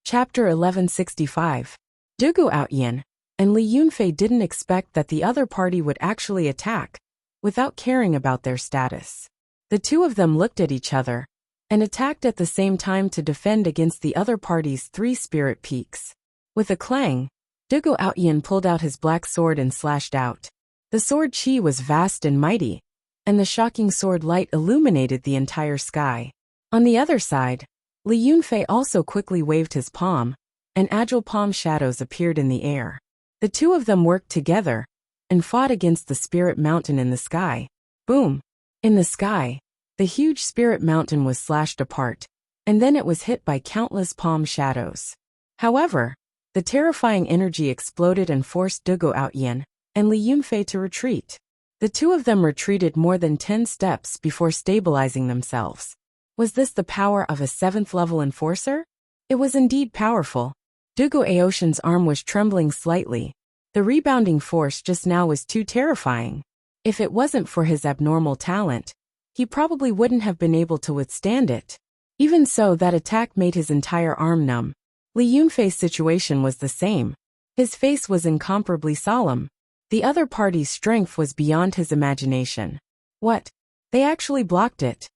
Chapter 1165. Dugu Outyin and Li Yunfei didn't expect that the other party would actually attack, without caring about their status. The two of them looked at each other, and attacked at the same time to defend against the other party's 3 spirit peaks. With a clang, Dugu Outyin pulled out his black sword and slashed out. The sword chi was vast and mighty, and the shocking sword light illuminated the entire sky. On the other side, Li Yunfei also quickly waved his palm, and agile palm shadows appeared in the air. The two of them worked together, and fought against the spirit mountain in the sky. Boom! In the sky, the huge spirit mountain was slashed apart, and then it was hit by countless palm shadows. However, the terrifying energy exploded and forced Dugu Outyin and Li Yunfei to retreat. The two of them retreated more than 10 steps before stabilizing themselves. Was this the power of a 7th level enforcer? It was indeed powerful. Dugu Aoshin's arm was trembling slightly. The rebounding force just now was too terrifying. If it wasn't for his abnormal talent, he probably wouldn't have been able to withstand it. Even so, that attack made his entire arm numb. Li Yunfei's situation was the same. His face was incomparably solemn. The other party's strength was beyond his imagination. What? They actually blocked it.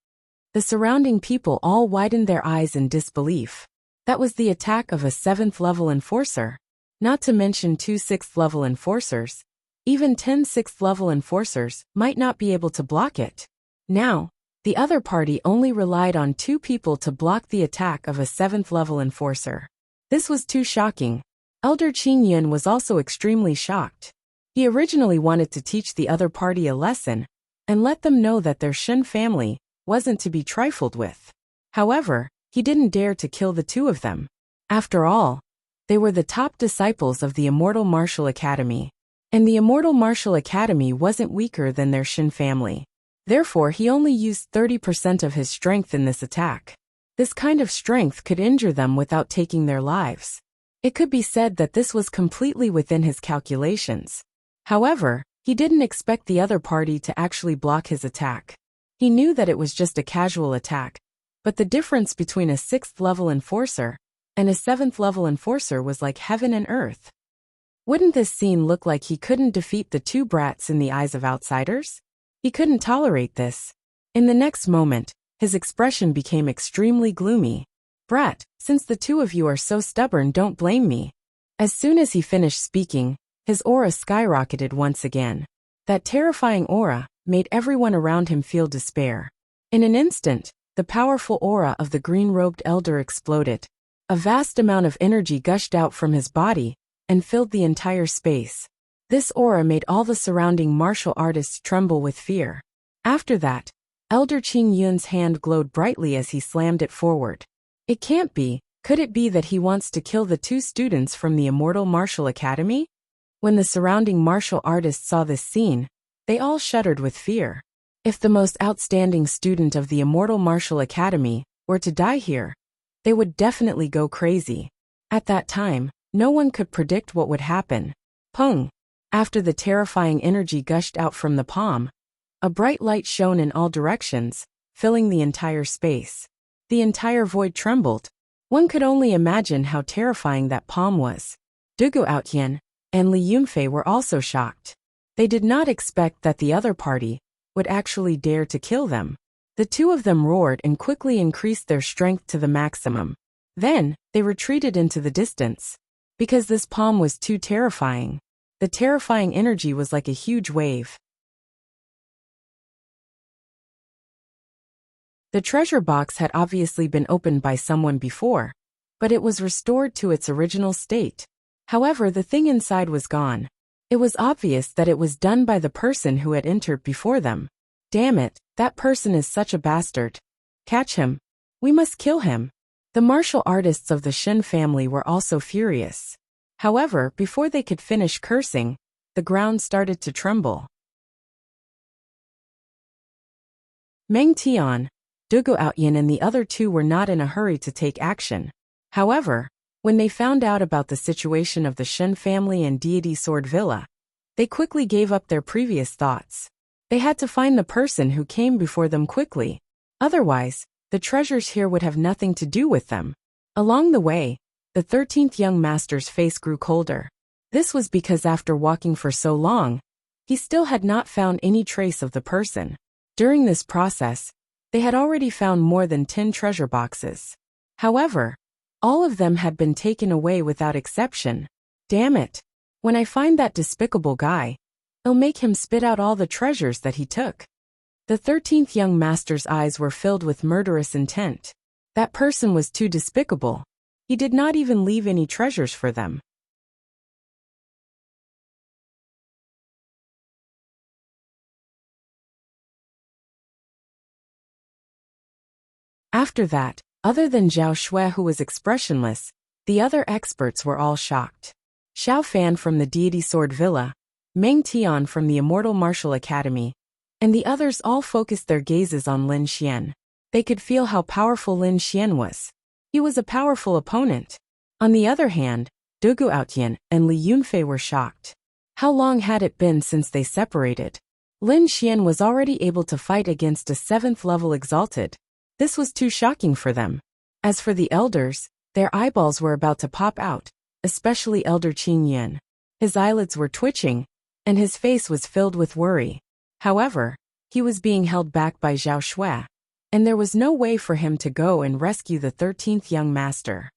The surrounding people all widened their eyes in disbelief. That was the attack of a 7th level enforcer. Not to mention 2 6th level enforcers. Even 10 6th level enforcers might not be able to block it. Now, the other party only relied on 2 people to block the attack of a 7th level enforcer. This was too shocking. Elder Qingyan was also extremely shocked. He originally wanted to teach the other party a lesson, and let them know that their Shin family wasn't to be trifled with. However, he didn't dare to kill the two of them. After all, they were the top disciples of the Immortal Martial Academy, and the Immortal Martial Academy wasn't weaker than their Shin family. Therefore, he only used 30% of his strength in this attack. This kind of strength could injure them without taking their lives. It could be said that this was completely within his calculations. However, he didn't expect the other party to actually block his attack. He knew that it was just a casual attack, but the difference between a 6th level enforcer and a 7th level enforcer was like heaven and earth. Wouldn't this scene look like he couldn't defeat the two brats in the eyes of outsiders? He couldn't tolerate this. In the next moment, his expression became extremely gloomy. Brat, since the two of you are so stubborn, don't blame me. As soon as he finished speaking, his aura skyrocketed once again. That terrifying aura made everyone around him feel despair. In an instant, the powerful aura of the green-robed elder exploded. A vast amount of energy gushed out from his body and filled the entire space. This aura made all the surrounding martial artists tremble with fear. After that, Elder Qing Yun's hand glowed brightly as he slammed it forward. It can't be. Could it be that he wants to kill the 2 students from the Immortal Martial Academy? When the surrounding martial artists saw this scene, they all shuddered with fear. If the most outstanding student of the Immortal Martial Academy were to die here, they would definitely go crazy. At that time, no one could predict what would happen. Pung! After the terrifying energy gushed out from the palm, a bright light shone in all directions, filling the entire space. The entire void trembled. One could only imagine how terrifying that palm was. Dugu Outyan and Li Yunfei were also shocked. They did not expect that the other party would actually dare to kill them. The 2 of them roared and quickly increased their strength to the maximum. Then, they retreated into the distance. Because this palm was too terrifying. The terrifying energy was like a huge wave. The treasure box had obviously been opened by someone before, but it was restored to its original state. However, the thing inside was gone. It was obvious that it was done by the person who had entered before them. Damn it, that person is such a bastard. Catch him. We must kill him. The martial artists of the Shen family were also furious. However, before they could finish cursing, the ground started to tremble. Meng Tian, Dugu Outyan and the other 2 were not in a hurry to take action. However, when they found out about the situation of the Shen family and Deity Sword Villa, they quickly gave up their previous thoughts. They had to find the person who came before them quickly. Otherwise, the treasures here would have nothing to do with them. Along the way, the 13th young master's face grew colder. This was because after walking for so long, he still had not found any trace of the person. During this process, they had already found more than 10 treasure boxes. However, all of them had been taken away without exception. Damn it! When I find that despicable guy, I'll make him spit out all the treasures that he took. The 13th young master's eyes were filled with murderous intent. That person was too despicable. He did not even leave any treasures for them. After that, other than Zhao Shui who was expressionless, the other experts were all shocked. Xiao Fan from the Deity Sword Villa, Meng Tian from the Immortal Martial Academy, and the others all focused their gazes on Lin Xian. They could feel how powerful Lin Xian was. He was a powerful opponent. On the other hand, Dugu Outyan and Li Yunfei were shocked. How long had it been since they separated? Lin Xian was already able to fight against a 7th level exalted. This was too shocking for them. As for the elders, their eyeballs were about to pop out, especially Elder Qing Yun. His eyelids were twitching, and his face was filled with worry. However, he was being held back by Zhao Shui, and there was no way for him to go and rescue the 13th young master.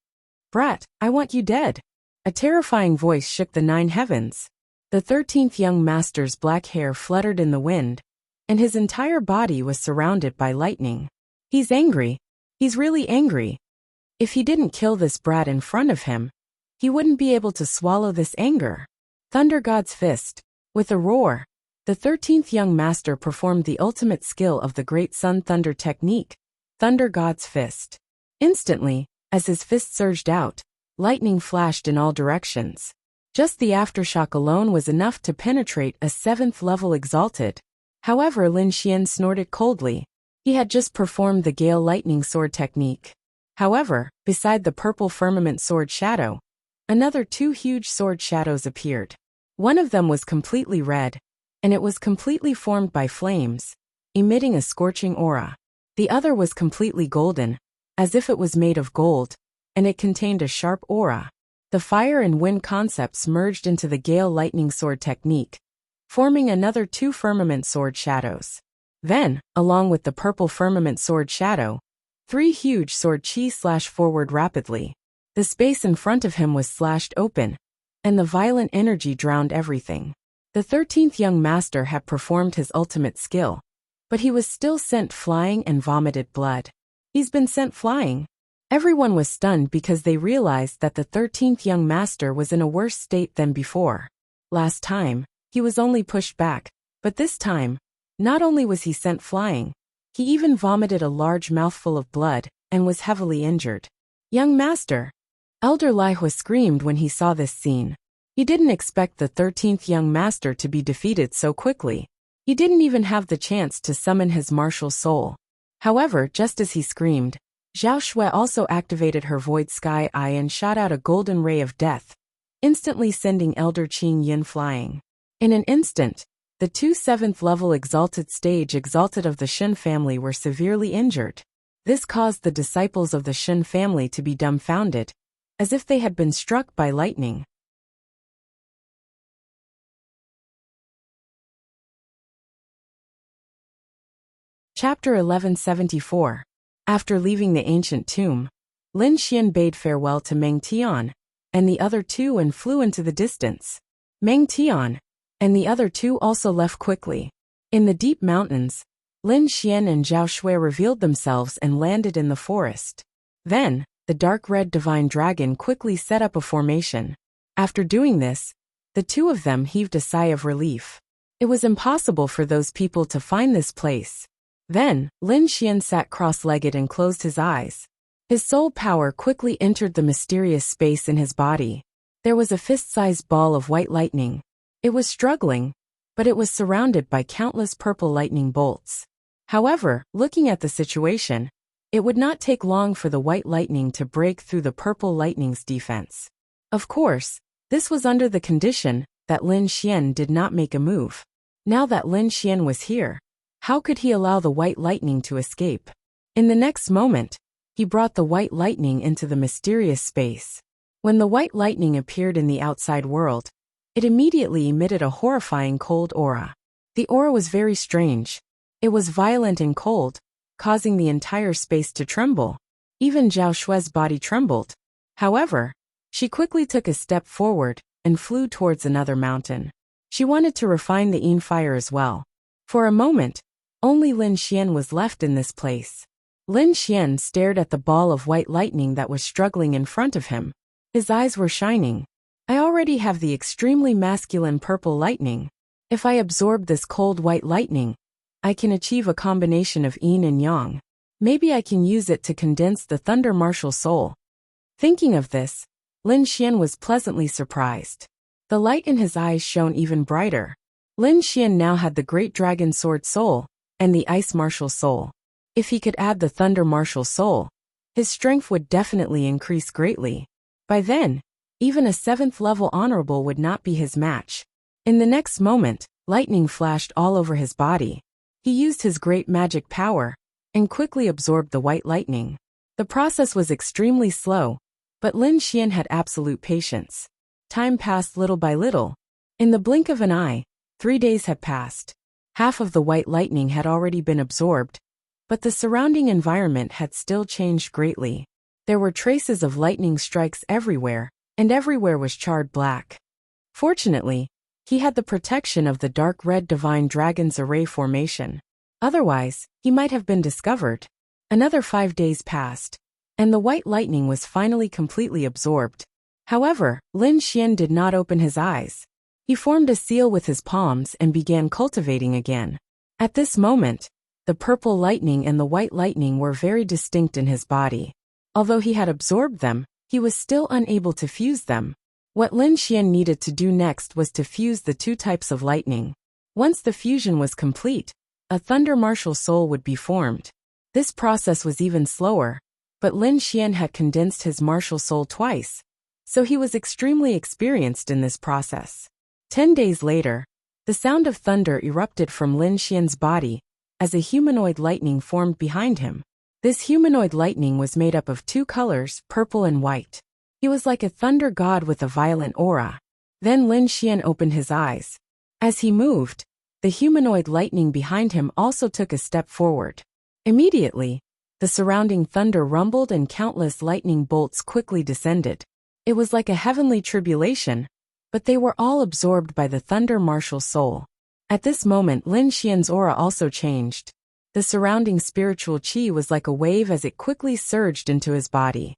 Brat, I want you dead. A terrifying voice shook the 9 heavens. The 13th young master's black hair fluttered in the wind, and his entire body was surrounded by lightning. He's angry. He's really angry. If he didn't kill this brat in front of him, he wouldn't be able to swallow this anger. Thunder God's Fist. With a roar, the 13th young master performed the ultimate skill of the Great Sun Thunder technique, Thunder God's Fist. Instantly, as his fist surged out, lightning flashed in all directions. Just the aftershock alone was enough to penetrate a 7th level exalted. However, Lin Xian snorted coldly. He had just performed the Gale Lightning Sword technique. However, beside the purple firmament sword shadow, another 2 huge sword shadows appeared. One of them was completely red, and it was completely formed by flames, emitting a scorching aura. The other was completely golden, as if it was made of gold, and it contained a sharp aura. The fire and wind concepts merged into the Gale Lightning Sword technique, forming another 2 firmament sword shadows. Then, along with the purple firmament sword shadow, 3 huge sword chi slashed forward rapidly. The space in front of him was slashed open, and the violent energy drowned everything. The 13th young master had performed his ultimate skill, but he was still sent flying and vomited blood. He's been sent flying. Everyone was stunned because they realized that the 13th young master was in a worse state than before. Last time, he was only pushed back, but this time, not only was he sent flying, he even vomited a large mouthful of blood and was heavily injured. Young master! Elder Lihua screamed when he saw this scene. He didn't expect the 13th young master to be defeated so quickly. He didn't even have the chance to summon his martial soul. However, just as he screamed, Zhao Shui also activated her Void Sky Eye and shot out a golden ray of death, instantly sending Elder Qing Yin flying. In an instant, the two 7th-level exalted of the Shen family were severely injured. This caused the disciples of the Shen family to be dumbfounded, as if they had been struck by lightning. Chapter 1174. After leaving the ancient tomb, Lin Xian bade farewell to Meng Tian and the other two and flew into the distance. Meng Tian and the other two also left quickly. In the deep mountains, Lin Xian and Zhao Shui revealed themselves and landed in the forest. Then, the dark red divine dragon quickly set up a formation. After doing this, the two of them heaved a sigh of relief. It was impossible for those people to find this place. Then, Lin Xian sat cross-legged and closed his eyes. His soul power quickly entered the mysterious space in his body. There was a fist-sized ball of white lightning. It was struggling, but it was surrounded by countless purple lightning bolts. However, looking at the situation, it would not take long for the white lightning to break through the purple lightning's defense. Of course, this was under the condition that Lin Xian did not make a move. Now that Lin Xian was here, how could he allow the white lightning to escape? In the next moment, he brought the white lightning into the mysterious space. When the white lightning appeared in the outside world, it immediately emitted a horrifying cold aura. The aura was very strange. It was violent and cold, causing the entire space to tremble. Even Zhao Shui's body trembled. However, she quickly took a step forward and flew towards another mountain. She wanted to refine the Yin fire as well. For a moment, only Lin Xian was left in this place. Lin Xian stared at the ball of white lightning that was struggling in front of him. His eyes were shining. I already have the extremely masculine purple lightning. If I absorb this cold white lightning, I can achieve a combination of yin and yang. Maybe I can use it to condense the thunder martial soul. Thinking of this, Lin Xian was pleasantly surprised. The light in his eyes shone even brighter. Lin Xian now had the Great Dragon Sword Soul and the Ice Martial Soul. If he could add the Thunder Martial Soul, his strength would definitely increase greatly. By then, even a 7th-level honorable would not be his match. In the next moment, lightning flashed all over his body. He used his great magic power and quickly absorbed the white lightning. The process was extremely slow, but Lin Xian had absolute patience. Time passed little by little. In the blink of an eye, 3 days had passed. Half of the white lightning had already been absorbed, but the surrounding environment had still changed greatly. There were traces of lightning strikes everywhere, and everywhere was charred black. Fortunately, he had the protection of the dark red divine dragon's array formation. Otherwise, he might have been discovered. Another 5 days passed, and the white lightning was finally completely absorbed. However, Lin Xian did not open his eyes. He formed a seal with his palms and began cultivating again. At this moment, the purple lightning and the white lightning were very distinct in his body. Although he had absorbed them, he was still unable to fuse them. What Lin Xian needed to do next was to fuse the two types of lightning. Once the fusion was complete, a thunder martial soul would be formed. This process was even slower, but Lin Xian had condensed his martial soul twice, so he was extremely experienced in this process. 10 days later, the sound of thunder erupted from Lin Xian's body as a humanoid lightning formed behind him. This humanoid lightning was made up of 2 colors, purple and white. He was like a thunder god with a violent aura. Then Lin Xian opened his eyes. As he moved, the humanoid lightning behind him also took a step forward. Immediately, the surrounding thunder rumbled and countless lightning bolts quickly descended. It was like a heavenly tribulation, but they were all absorbed by the thunder martial soul. At this moment Lin Xian's aura also changed. The surrounding spiritual chi was like a wave as it quickly surged into his body.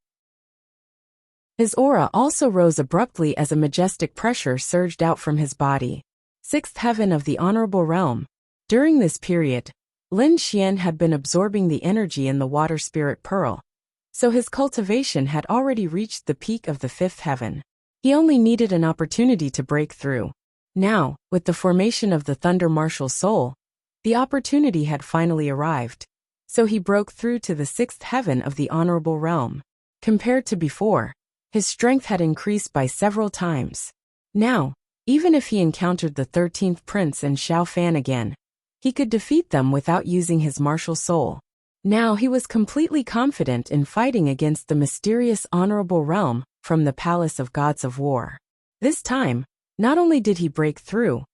His aura also rose abruptly as a majestic pressure surged out from his body. Sixth heaven of the honorable realm. During this period, Lin Xian had been absorbing the energy in the water spirit pearl, so his cultivation had already reached the peak of the fifth heaven. He only needed an opportunity to break through. Now, with the formation of the Thunder Martial Soul, the opportunity had finally arrived, so he broke through to the sixth heaven of the honorable realm. Compared to before, his strength had increased by several times. Now, even if he encountered the 13th prince and Xiao Fan again, he could defeat them without using his martial soul. Now he was completely confident in fighting against the mysterious honorable realm from the Palace of Gods of War. This time, not only did he break through,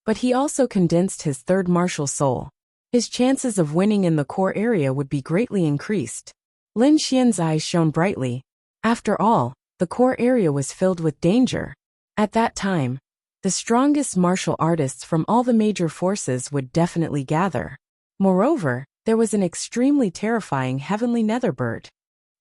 but he also condensed his third martial soul. His chances of winning in the core area would be greatly increased. Lin Xian's eyes shone brightly. After all, the core area was filled with danger. At that time, the strongest martial artists from all the major forces would definitely gather. Moreover, there was an extremely terrifying heavenly netherbird.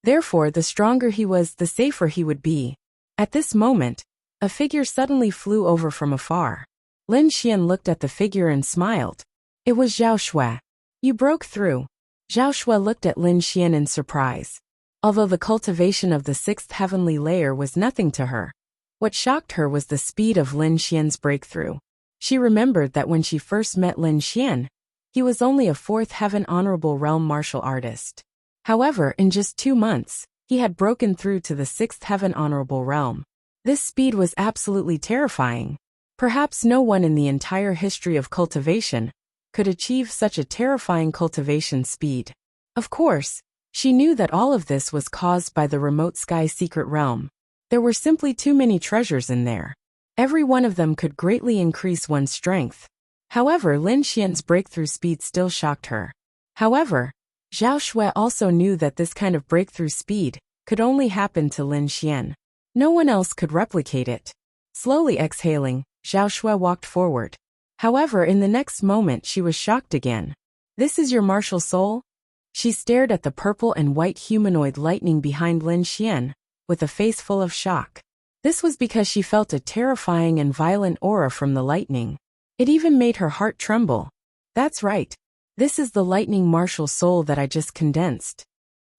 Therefore, the stronger he was, the safer he would be. At this moment, a figure suddenly flew over from afar. Lin Xian looked at the figure and smiled. It was Zhao Shui. You broke through. Zhao Shui looked at Lin Xian in surprise. Although the cultivation of the sixth heavenly layer was nothing to her, what shocked her was the speed of Lin Xian's breakthrough. She remembered that when she first met Lin Xian, he was only a fourth heaven honorable realm martial artist. However, in just 2 months, he had broken through to the sixth heaven honorable realm. This speed was absolutely terrifying. Perhaps no one in the entire history of cultivation could achieve such a terrifying cultivation speed. Of course, she knew that all of this was caused by the remote sky secret realm. There were simply too many treasures in there. Every one of them could greatly increase one's strength. However, Lin Xian's breakthrough speed still shocked her. However, Zhao Shui also knew that this kind of breakthrough speed could only happen to Lin Xian. No one else could replicate it. Slowly exhaling, Zhao Shui walked forward. However, in the next moment she was shocked again. This is your martial soul? She stared at the purple and white humanoid lightning behind Lin Xian, with a face full of shock. This was because she felt a terrifying and violent aura from the lightning. It even made her heart tremble. That's right. This is the lightning martial soul that I just condensed.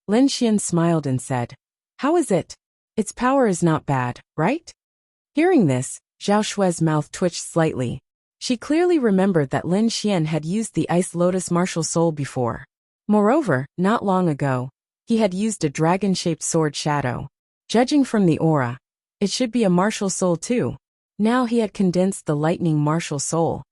Lin Xian smiled and said, How is it? Its power is not bad, right? Hearing this, Zhao Shui's mouth twitched slightly. She clearly remembered that Lin Xian had used the Ice Lotus martial soul before. Moreover, not long ago, he had used a dragon-shaped sword shadow. Judging from the aura, it should be a martial soul too. Now he had condensed the lightning martial soul.